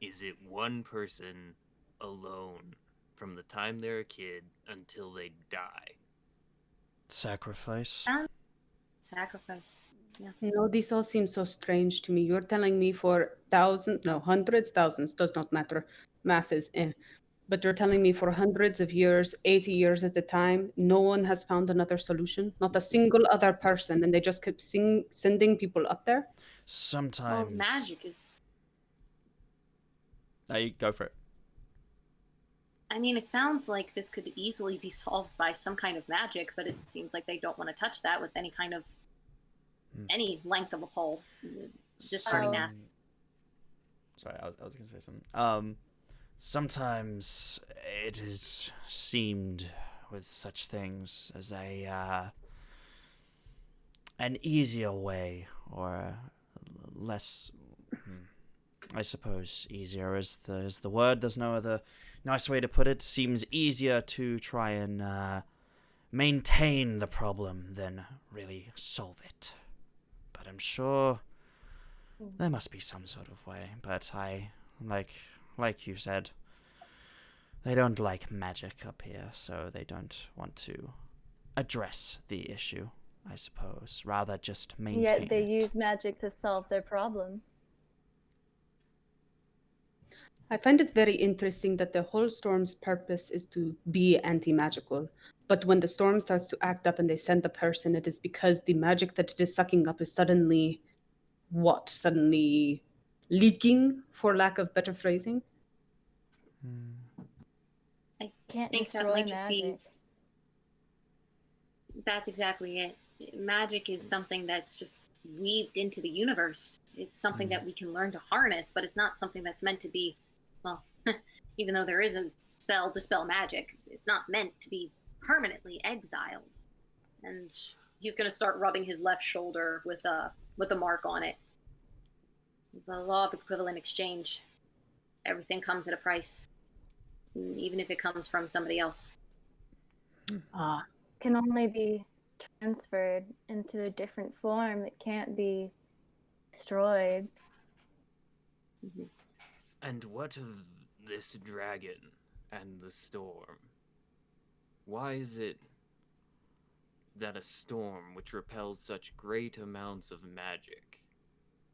is it one person alone from the time they're a kid until they die? Sacrifice. Sacrifice. Yeah. No, this all seems so strange to me. You're telling me for hundreds, thousands, does not matter. Math is but you're telling me for hundreds of years, 80 years at a time, no one has found another solution? Not a single other person, and they just kept sending people up there? Sometimes. Well, magic is... No, you go for it. I mean, it sounds like this could easily be solved by some kind of magic, but it seems like they don't want to touch that with any kind of... any length of a pole. Discarding that. Sorry, I was going to say something. Sometimes it is seemed with such things as an easier way, or less, I suppose easier is the word. There's no other nice way to put it. Seems easier to try and maintain the problem than really solve it. But I'm sure there must be some sort of way. But I, like you said, they don't like magic up here, so they don't want to address the issue, I suppose. Rather just maintain it. Yet they use magic to solve their problem. I find it very interesting that the whole storm's purpose is to be anti-magical. But when the storm starts to act up and they send the person, it is because the magic that it is sucking up is suddenly... what? Suddenly leaking, for lack of better phrasing? I Can't think that destroy might just be... magic. That's exactly it. Magic is something that's just weaved into the universe. It's something that we can learn to harness, but it's not something that's meant to be, well, even though there is a spell, dispel magic, it's not meant to be permanently exiled. And he's going to start rubbing his left shoulder with a mark on it. The law of equivalent exchange. Everything comes at a price, even if it comes from somebody else. Can only be transferred into a different form. It can't be destroyed. And what of this dragon and the storm? Why is it that a storm which repels such great amounts of magic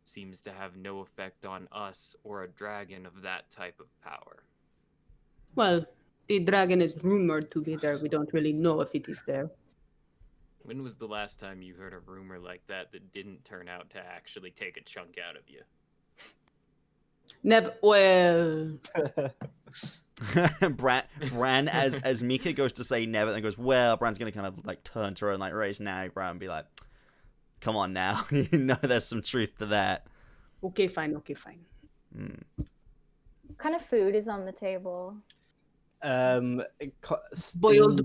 seems to have no effect on us or a dragon of that type of power? Well, the dragon is rumored to be there. We don't really know if it is there. When was the last time you heard a rumor like that didn't turn out to actually take a chunk out of you? Never. Well, Bran, as Mika goes to say never, and goes, well, Bran's gonna kind of like turn to her and like raise an eyebrow and be like, come on now, you know there's some truth to that. Okay, fine. What kind of food is on the table? Boiled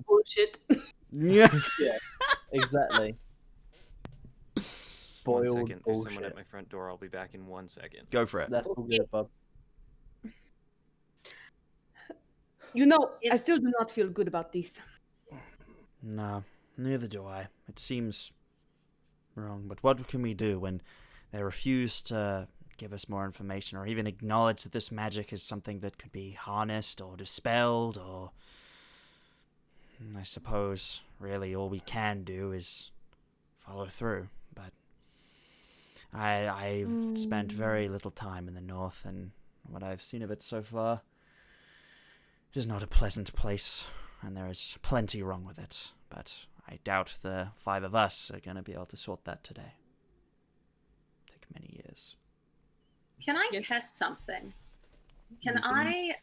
bullshit. Yeah. Yeah, exactly. one Spoiled second. There's someone at bullshit. my front door. I'll be back in 1 second. Go for it. That's all good, bud. You know, I still do not feel good about this. No, neither do I. It seems wrong, but what can we do when they refuse to give us more information or even acknowledge that this magic is something that could be harnessed or dispelled or... I suppose, really, all we can do is follow through, but I've spent very little time in the north, and what I've seen of it so far is not a pleasant place, and there is plenty wrong with it, but I doubt the 5 of us are going to be able to sort that today. Take many years. Can I test something? Can I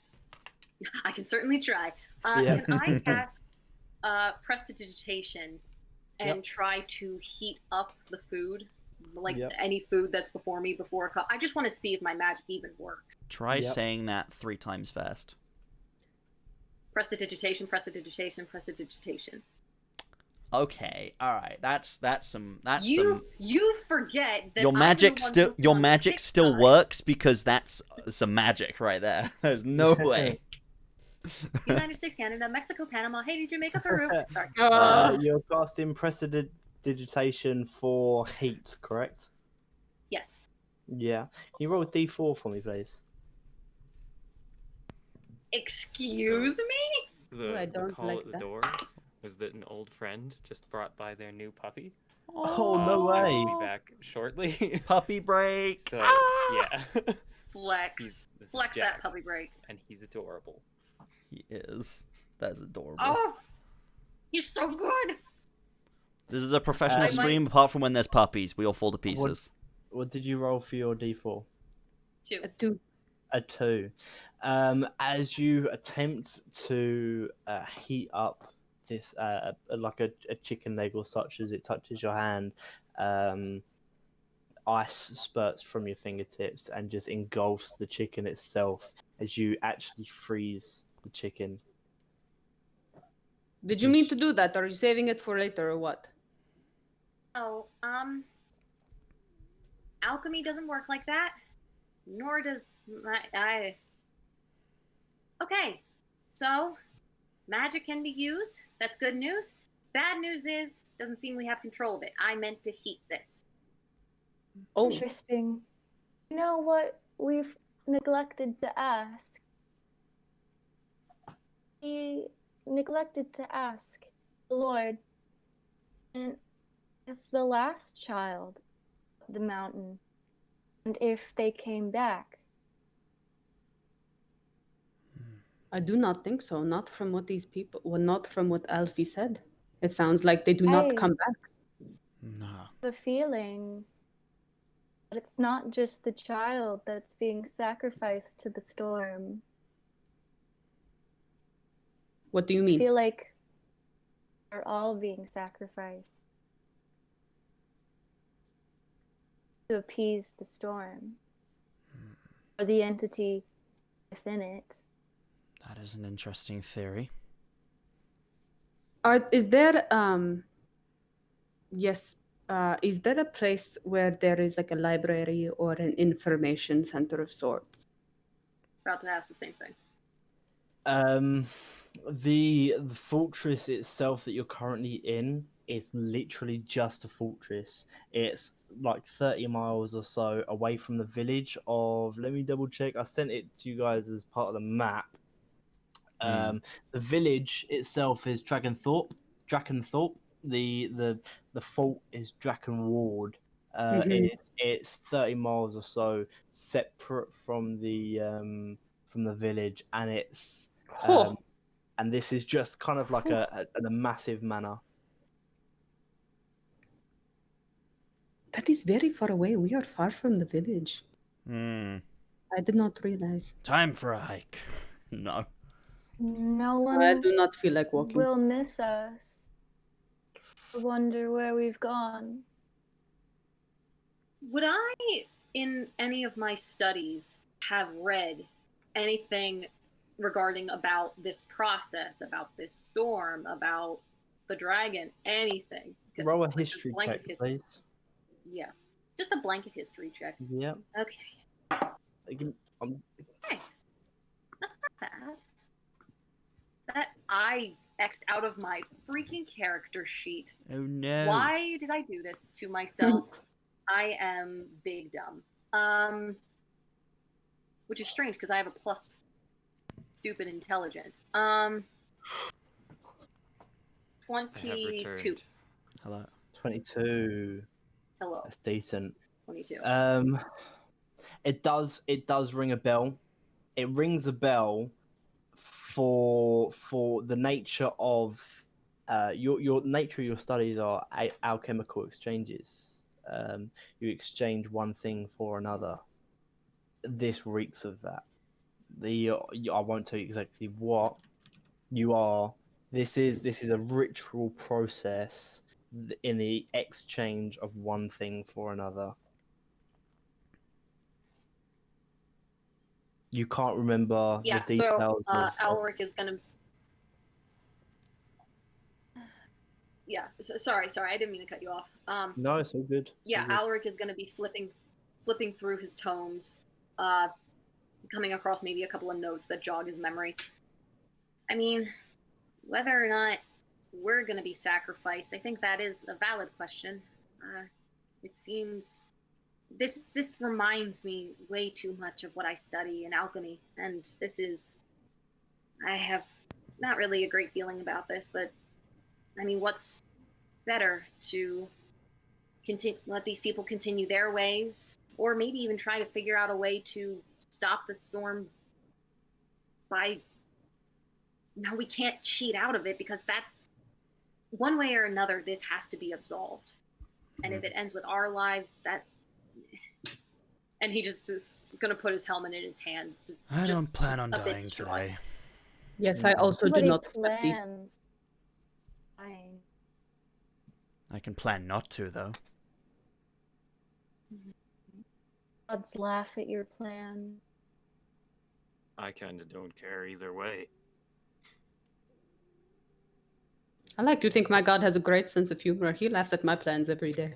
can certainly try. Yeah. Can I cast prestidigitation and try to heat up the food? Like any food that's before me before I just want to see if my magic even works. Try saying that 3 times fast. Prestidigitation, prestidigitation, prestidigitation. Okay, all right. That's some. You forget that your magic still works because that's some magic right there. There's no way. United States, Canada, Mexico, Panama, Haiti, Jamaica, Peru. Sorry. You're casting prestidigitation for heat, correct? Yes. Yeah. Can you roll a d4 for me, please? Excuse me? I The don't call like at the that. door was that an old friend just brought by their new puppy. Oh, no way. I'll be back shortly. Puppy break. So, yeah. Flex. This is Flex Jack, that puppy break. and he's adorable. He is. That's adorable. Oh, he's so good. This is a professional I stream. Apart from when there's puppies, we all fall to pieces. What did you roll for your d4? 2. A 2. A 2. As you attempt to heat up this, like a chicken leg or such, as it touches your hand, ice spurts from your fingertips and just engulfs the chicken itself as you actually freeze the chicken. Did you mean to do that, or are you saving it for later, or what? Oh, alchemy doesn't work like that. Nor does Okay, so magic can be used. That's good news. Bad news is, doesn't seem we have control of it. I meant to heat this. Oh, Interesting. You know what we've neglected to ask? We neglected to ask the Lord and if the last child of the mountain, and if they came back. I do not think so. Not from what these people, well, not from what Alfie said. It sounds like they do not come back. No. The feeling that it's not just the child that's being sacrificed to the storm. What do you I mean? feel like we're all being sacrificed to appease the storm or the entity within it. That is an interesting theory. Is there is there a place where there is like a library or an information center of sorts? It's about to ask the same thing. The fortress itself that you're currently in is literally just a fortress. It's like 30 miles or so away from the village of, let me double check, I sent it to you guys as part of the map. The village itself is Drakenthorpe. The fort is Drakenward. It's 30 miles or so separate from the village, and it's and this is just kind of like a massive manor. That is very far away. We are far from the village. I did not realize. Time for a hike. No. No one I do not feel like walking. will miss us. I wonder where we've gone. Would I, in any of my studies, have read anything regarding about this process, about this storm, about the dragon, anything? Roll a history check, please. Yeah. Just a blanket history check. Yep. Okay. Okay. That's not bad. That I X'd out of my freaking character sheet. Oh no. Why did I do this to myself? I am big dumb. Which is strange because I have a plus stupid intelligence. 22. Hello. 22. Hello. That's decent. 22. It does ring a bell. It rings a bell for the nature of your nature of your studies are alchemical exchanges. You exchange one thing for another. This reeks of that. I won't tell you exactly what you are. This is a ritual process in the exchange of one thing for another. You can't remember the details. Alaric is gonna. Yeah, sorry, I didn't mean to cut you off. No, it's all good. Alaric is gonna be flipping through his tomes, coming across maybe a couple of notes that jog his memory. I mean, whether or not we're gonna be sacrificed, I think that is a valid question. It seems. This reminds me way too much of what I study in alchemy, and I have not really a great feeling about this, but I mean, what's better to let these people continue their ways, or maybe even try to figure out a way to stop the storm no, we can't cheat out of it, because that, one way or another, this has to be absolved. And if it ends with our lives, and he just is going to put his helmet in his hands. I don't plan on dying today. Yes, I also do not expect these. Fine. I can plan not to, though. Gods laugh at your plan. I kind of don't care either way. I like to think my god has a great sense of humor. He laughs at my plans every day.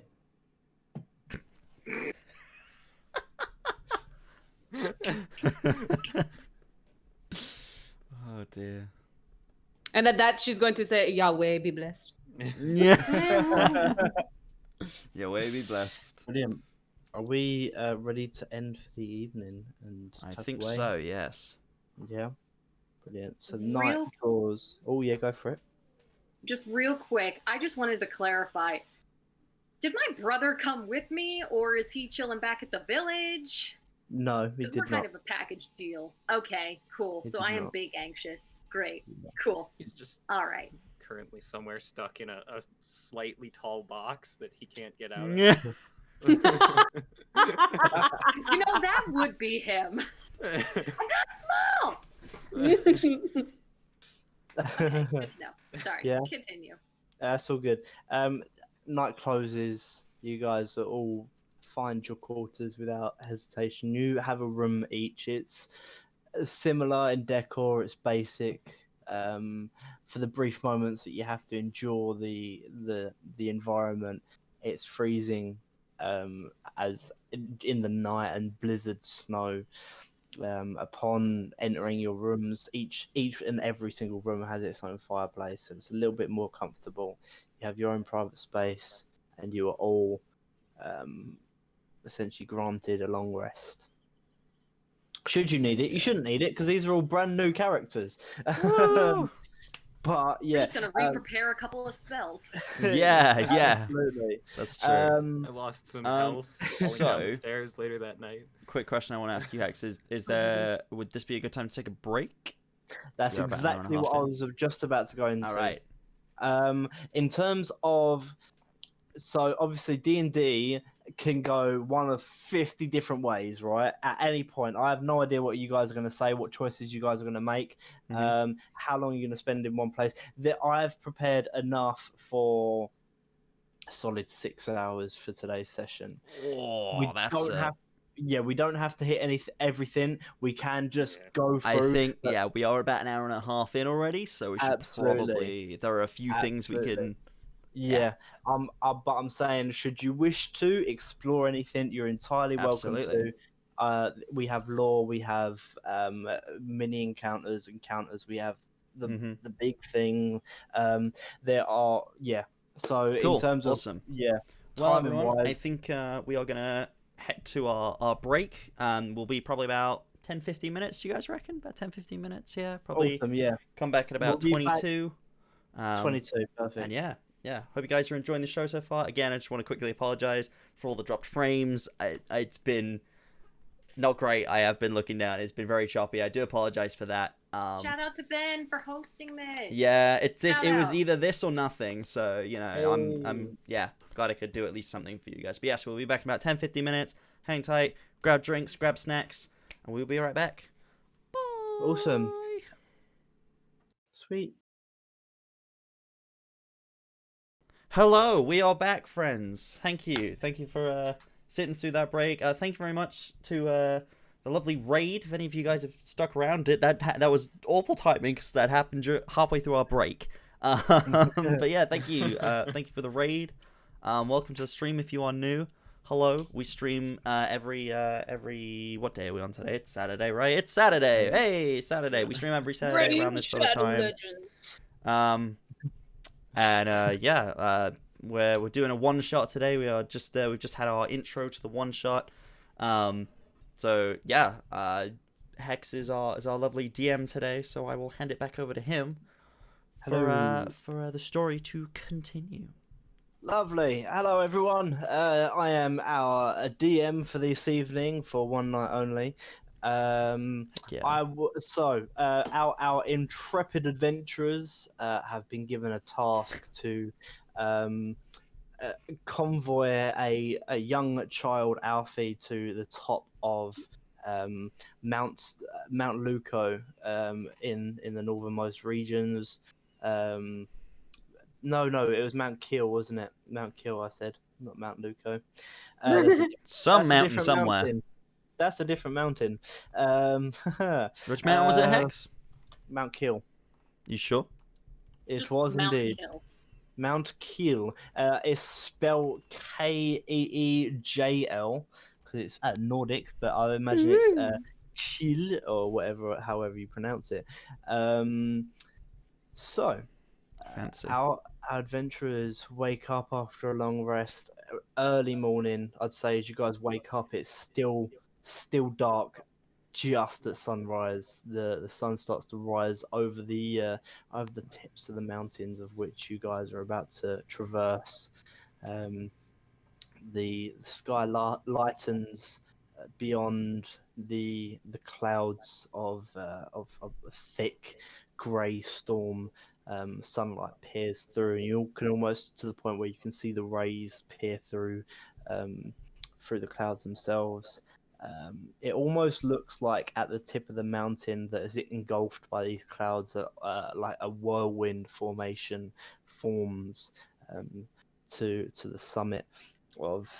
Oh dear. And at that, she's going to say, Yahweh be blessed. Yeah. Yahweh be blessed. Brilliant. Are we ready to end for the evening? And I tuck think away? so, yes. Yeah. Brilliant. So night draws. Oh yeah, go for it. Just real quick, I just wanted to clarify. Did my brother come with me, or is he chilling back at the village? No, he Because did we're kind not. of a package deal. Okay, cool. He So did I am not. big anxious. Great. Cool. He's just All right. currently somewhere stuck in a slightly tall box that he can't get out Yeah. of. You know, that would be him. I'm not small. Okay, good to know. Sorry. Yeah. Continue. That's all good. Night closes. You guys are all find your quarters without hesitation. You have a room each. It's similar in decor. It's basic. For the brief moments that you have to endure the environment, it's freezing as in the night and blizzard snow. Upon entering your rooms, each and every single room has its own fireplace, so it's a little bit more comfortable. You have your own private space, and you are all essentially granted a long rest. Should you need it, you shouldn't need it because these are all brand new characters. But yeah, We're just gonna re-prepare a couple of spells. Yeah. absolutely. That's true. I lost some health falling down the stairs later that night. Quick question I want to ask you, Hex, is there, would this be a good time to take a break? That's So we're about an hour and a exactly half what I in. was just about to go into. All right. In terms of, so obviously D&D can go one of 50 different ways, right? At any point, I have no idea what you guys are going to say, what choices you guys are going to make, Mhm. how long you're going to spend in one place. That I've prepared enough for a solid 6 hours for today's session. Oh, that's we don't have to hit everything. We can just go through. I think, but- we are about an hour and a half in already, so we should Absolutely. probably, there are a few things we can Yeah. But I'm saying, should you wish to explore anything, you're entirely welcome Absolutely. to. We have lore, we have mini encounters, we have Mhm. the big thing. There are So in Cool. terms of Awesome. Well, timing everyone, I wise, think we are gonna head to our break. We'll be probably about 10-15 minutes. Do you guys reckon? About 10-15 minutes? Yeah, probably. awesome. Yeah, Come back at we'll about be back 22. 22. And Perfect. yeah. Hope you guys are enjoying the show so far. Again, I just want to quickly apologize for all the dropped frames. It's been not great. I have been looking down. It's been very choppy. I do apologize for that. Shout out to Ben for hosting this. Yeah, it was out. either this or nothing. So I'm Hey. glad I could do at least something for you guys. But yes, we'll be back in about 10-15 minutes. Hang tight, grab drinks, grab snacks, and we'll be right back. Bye. Awesome. Sweet. Hello, we are back, friends. Thank you for sitting through that break. Thank you very much to the lovely raid. If any of you guys have stuck around, that was awful timing because that happened halfway through our break. But yeah, thank you for the raid. Welcome to the stream if you are new. Hello, we stream every what day are we on today? It's Saturday, right? It's Saturday. Hey, Saturday. We stream every Saturday around this sort of time. We're doing a one shot today. We've just had our intro to the one shot. Hex is our lovely DM today, so I will hand it back over to him for the story to continue. Lovely. Hello, everyone. I am our DM for this evening for one night only. Our intrepid adventurers have been given a task to convoy a young child Alfie to the top of Mount Luco in the northernmost regions. No, it was Mount Keel, wasn't it? Mount Keel, I said, not Mount Luco. Some mountain somewhere. Mountain. That's a different mountain. Which mountain was it, Hex? Mount Keel. You sure? It Just was Mount indeed. Hill. Mount Keel. It's spelled Keejl because it's Nordic, but I imagine it's Kiel or however you pronounce it. Fancy. Our adventurers wake up after a long rest, early morning. I'd say as you guys wake up, it's still dark. Just at sunrise, the sun starts to rise over the tips of the mountains of which you guys are about to traverse. The sky lightens beyond the clouds of a thick grey storm. Sunlight peers through, and you can almost to the point where you can see the rays peer through the clouds themselves. It almost looks like at the tip of the mountain that is engulfed by these clouds, like a whirlwind formation forms to the summit of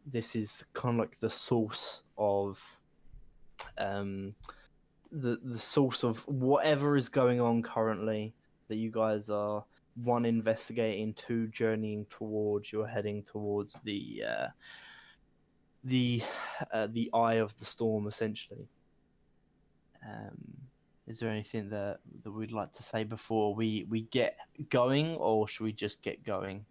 this is kind of like the source of the source of whatever is going on currently that you guys are, one, investigating, two, journeying towards. You're heading towards the eye of the storm, essentially. Is there anything that we'd like to say before we get going, or should we just get going?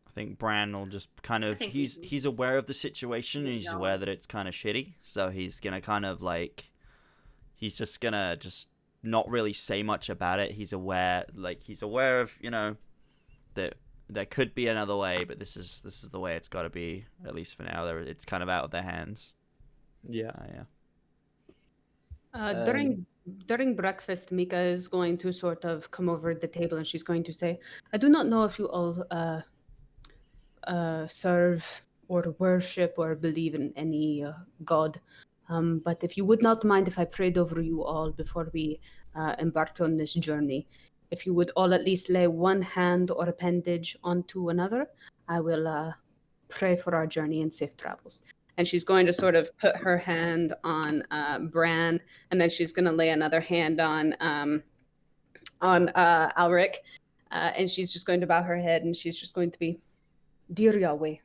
I think Bran will just kind of he's aware of the situation and he's aware that it's kind of shitty, so he's gonna kind of like he's just gonna not really say much about it. He's aware of that there could be another way, but this is the way it's got to be, at least for now. It's kind of out of their hands. Yeah. During breakfast, Mika is going to sort of come over the table and she's going to say, I do not know if you all serve or worship or believe in any god, but if you would not mind if I prayed over you all before we embarked on this journey, if you would all at least lay one hand or appendage onto another, I will pray for our journey and safe travels. And she's going to sort of put her hand on Bran, and then she's going to lay another hand on Alric. And she's just going to bow her head and she's just going to be, Dear Yahweh,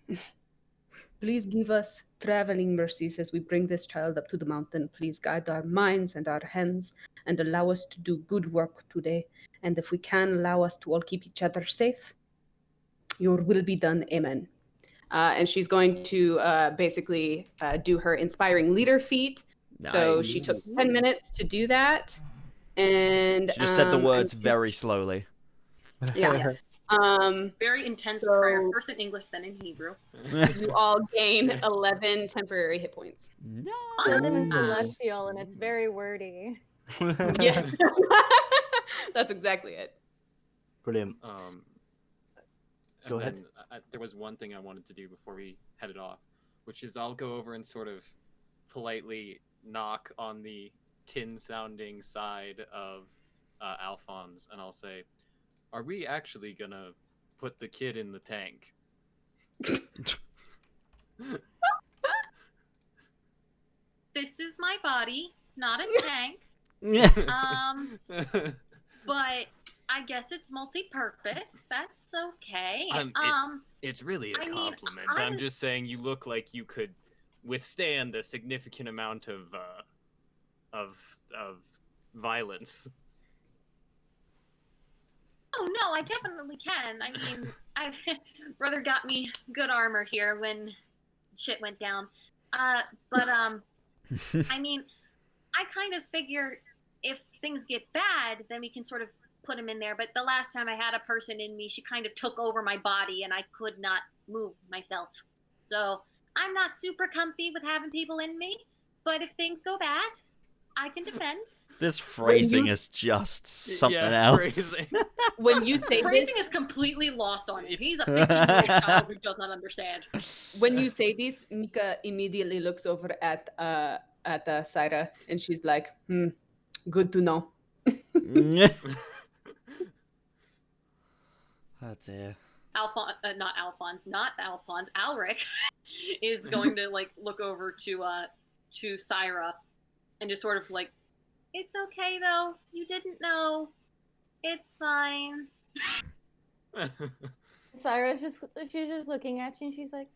please give us traveling mercies as we bring this child up to the mountain. Please guide our minds and our hands and allow us to do good work today. And if we can, allow us to all keep each other safe. Your will be done. Amen. And she's going to basically do her inspiring leader feat. So she took 10 minutes to do that. And She just said the words very slowly. Yeah. Very intense so- prayer. First in English, then in Hebrew. You all gain 11 temporary hit points. Other than celestial, and it's very wordy. Yes. That's exactly it. Brilliant. Go ahead. There was one thing I wanted to do before we headed off, which is I'll go over and sort of politely knock on the tin-sounding side of Alphonse, and I'll say, "Are we actually gonna put the kid in the tank?" This is my body, not a tank. But I guess it's multi-purpose. That's okay. It's really a I mean, compliment. I I'm was- just saying you look like you could withstand a significant amount of violence. Oh no, I definitely can. I mean, brother got me good armor here when shit went down. I mean, I kind of figure if things get bad, then we can sort of put him in there. But the last time I had a person in me, she kind of took over my body and I could not move myself. So I'm not super comfy with having people in me. But if things go bad, I can defend. This phrasing is just something else. Phrasing. When you say Phrasing this, is completely lost on him. He's a 15-year-old child who does not understand. when you say this, Mika immediately looks over at Syra and she's like, good to know. Oh dear. Not Alphonse. Alric is going to like look over to Syra and just sort of like, it's okay though. You didn't know. It's fine. Syra's she's just looking at you and she's like,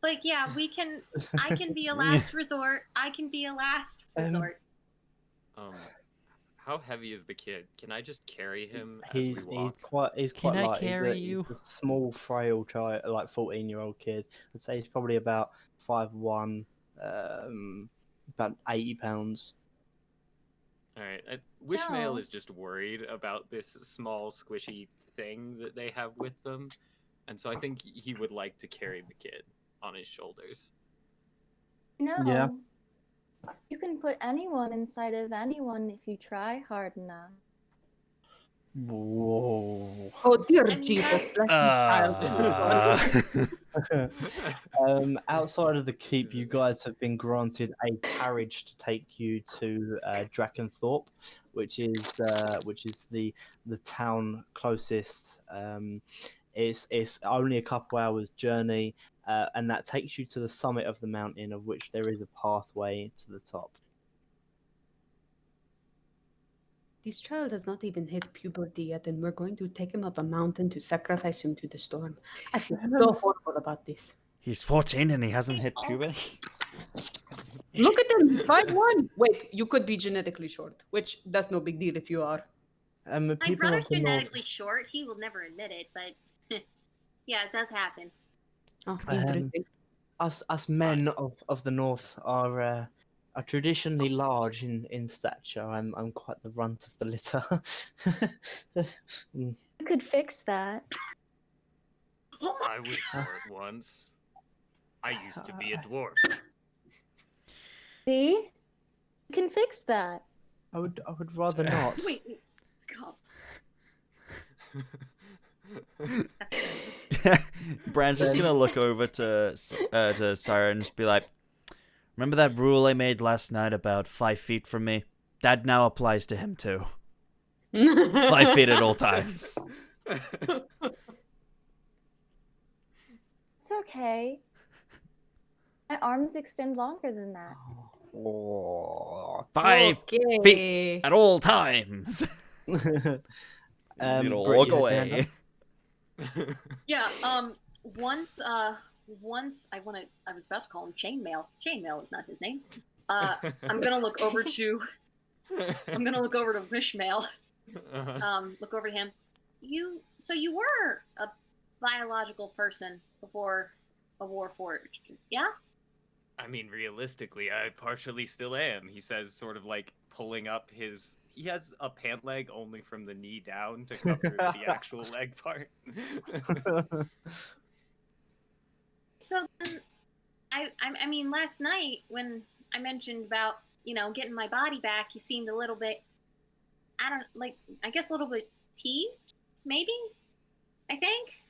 Like, yeah, I can be a last resort. I can be a last resort. How heavy is the kid? Can I just carry him as He's we walk? quite Can I light. carry He's you? a small, frail child, like 14-year-old kid. I'd say he's probably about 5'1", about 80 pounds. All right. Wishmael No. is just worried about this small, squishy thing that they have with them, and so I think he would like to carry the kid on his shoulders. no. Yeah. You can put anyone inside of anyone if you try hard enough. Whoa. Oh, dear And Jesus. that's- bless you, child. Outside of the keep, you guys have been granted a carriage to take you to Drakenthorpe, which is the town closest. It's only a couple hours journey, and that takes you to the summit of the mountain, of which there is a pathway to the top. This child has not even hit puberty yet, and we're going to take him up a mountain to sacrifice him to the storm. I feel so horrible about this. He's 14 and he hasn't hit puberty. Look at him, 5'1". Wait, you could be genetically short, which that's no big deal if you are. The My people brother's of the north, genetically short. He will never admit it, but yeah, it does happen. Oh, interesting. us men of the north are traditionally large in stature. I'm quite the runt of the litter. You could fix that. I was short once. I used to be a dwarf. See? You can fix that. I would rather not. Wait. God. Bran's just gonna look over to Syra and just be like, "Remember that rule I made last night about 5 feet from me? That now applies to him too. 5 feet at all times." It's okay. My arms extend longer than that. Oh. 5 feet Okay. at all times. He's gonna walk Britt, you had your hand away. Yeah. Once I was about to call him Chainmail. Chainmail is not his name. I'm gonna look over to Wishmael. Look over to him. You were a biological person before a Warforged, yeah? I mean, realistically, I partially still am. He says, sort of like pulling up his. He has a pant leg only from the knee down to cover the actual leg part. So I mean, last night when I mentioned about getting my body back, you seemed a little bit. I guess a little bit peeved, maybe. I think.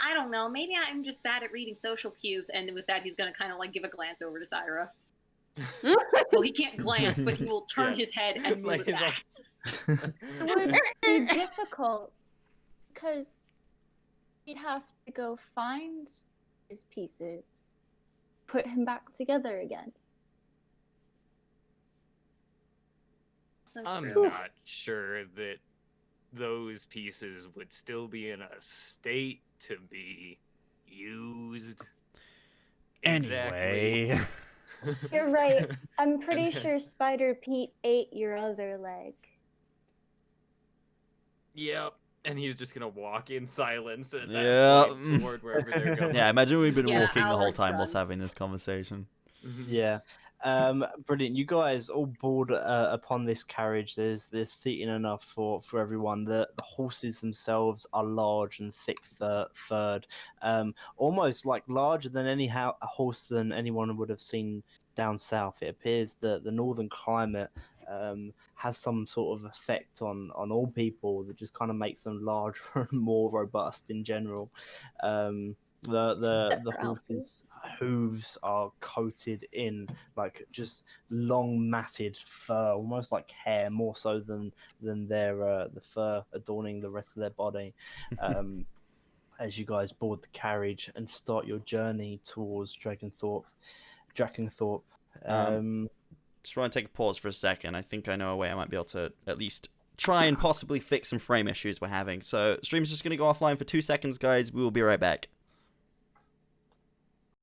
I don't know. Maybe I'm just bad at reading social cues, and with that, he's gonna kind of like give a glance over to Syra. Well, he can't glance, but he will turn his head and move it back. It would be difficult because he'd have to go find his pieces, put him back together again. So I'm true. not sure that those pieces would still be in a state to be used. Anyway. You're right. I'm pretty sure Spider Pete ate your other leg. Yep. And he's just gonna walk in silence at that Yeah. point toward wherever they're going. Yeah, imagine we've been Yeah, walking the whole Alaric's time whilst done. having this conversation. Yeah. Brilliant. You guys all board upon this carriage. There's seating enough for everyone. The horses themselves are large and thick furred, almost like larger than any horse than anyone would have seen down south. It appears that the northern climate has some sort of effect on all people that just kind of makes them larger and more robust in general. The horses' hooves are coated in like just long matted fur, almost like hair, more so than their the fur adorning the rest of their body. As you guys board the carriage and start your journey towards Drakenthorpe. Just want to take a pause for a second. I think I know a way I might be able to at least try and possibly fix some frame issues we're having. So stream's just going to go offline for 2 seconds, guys. We will be right back.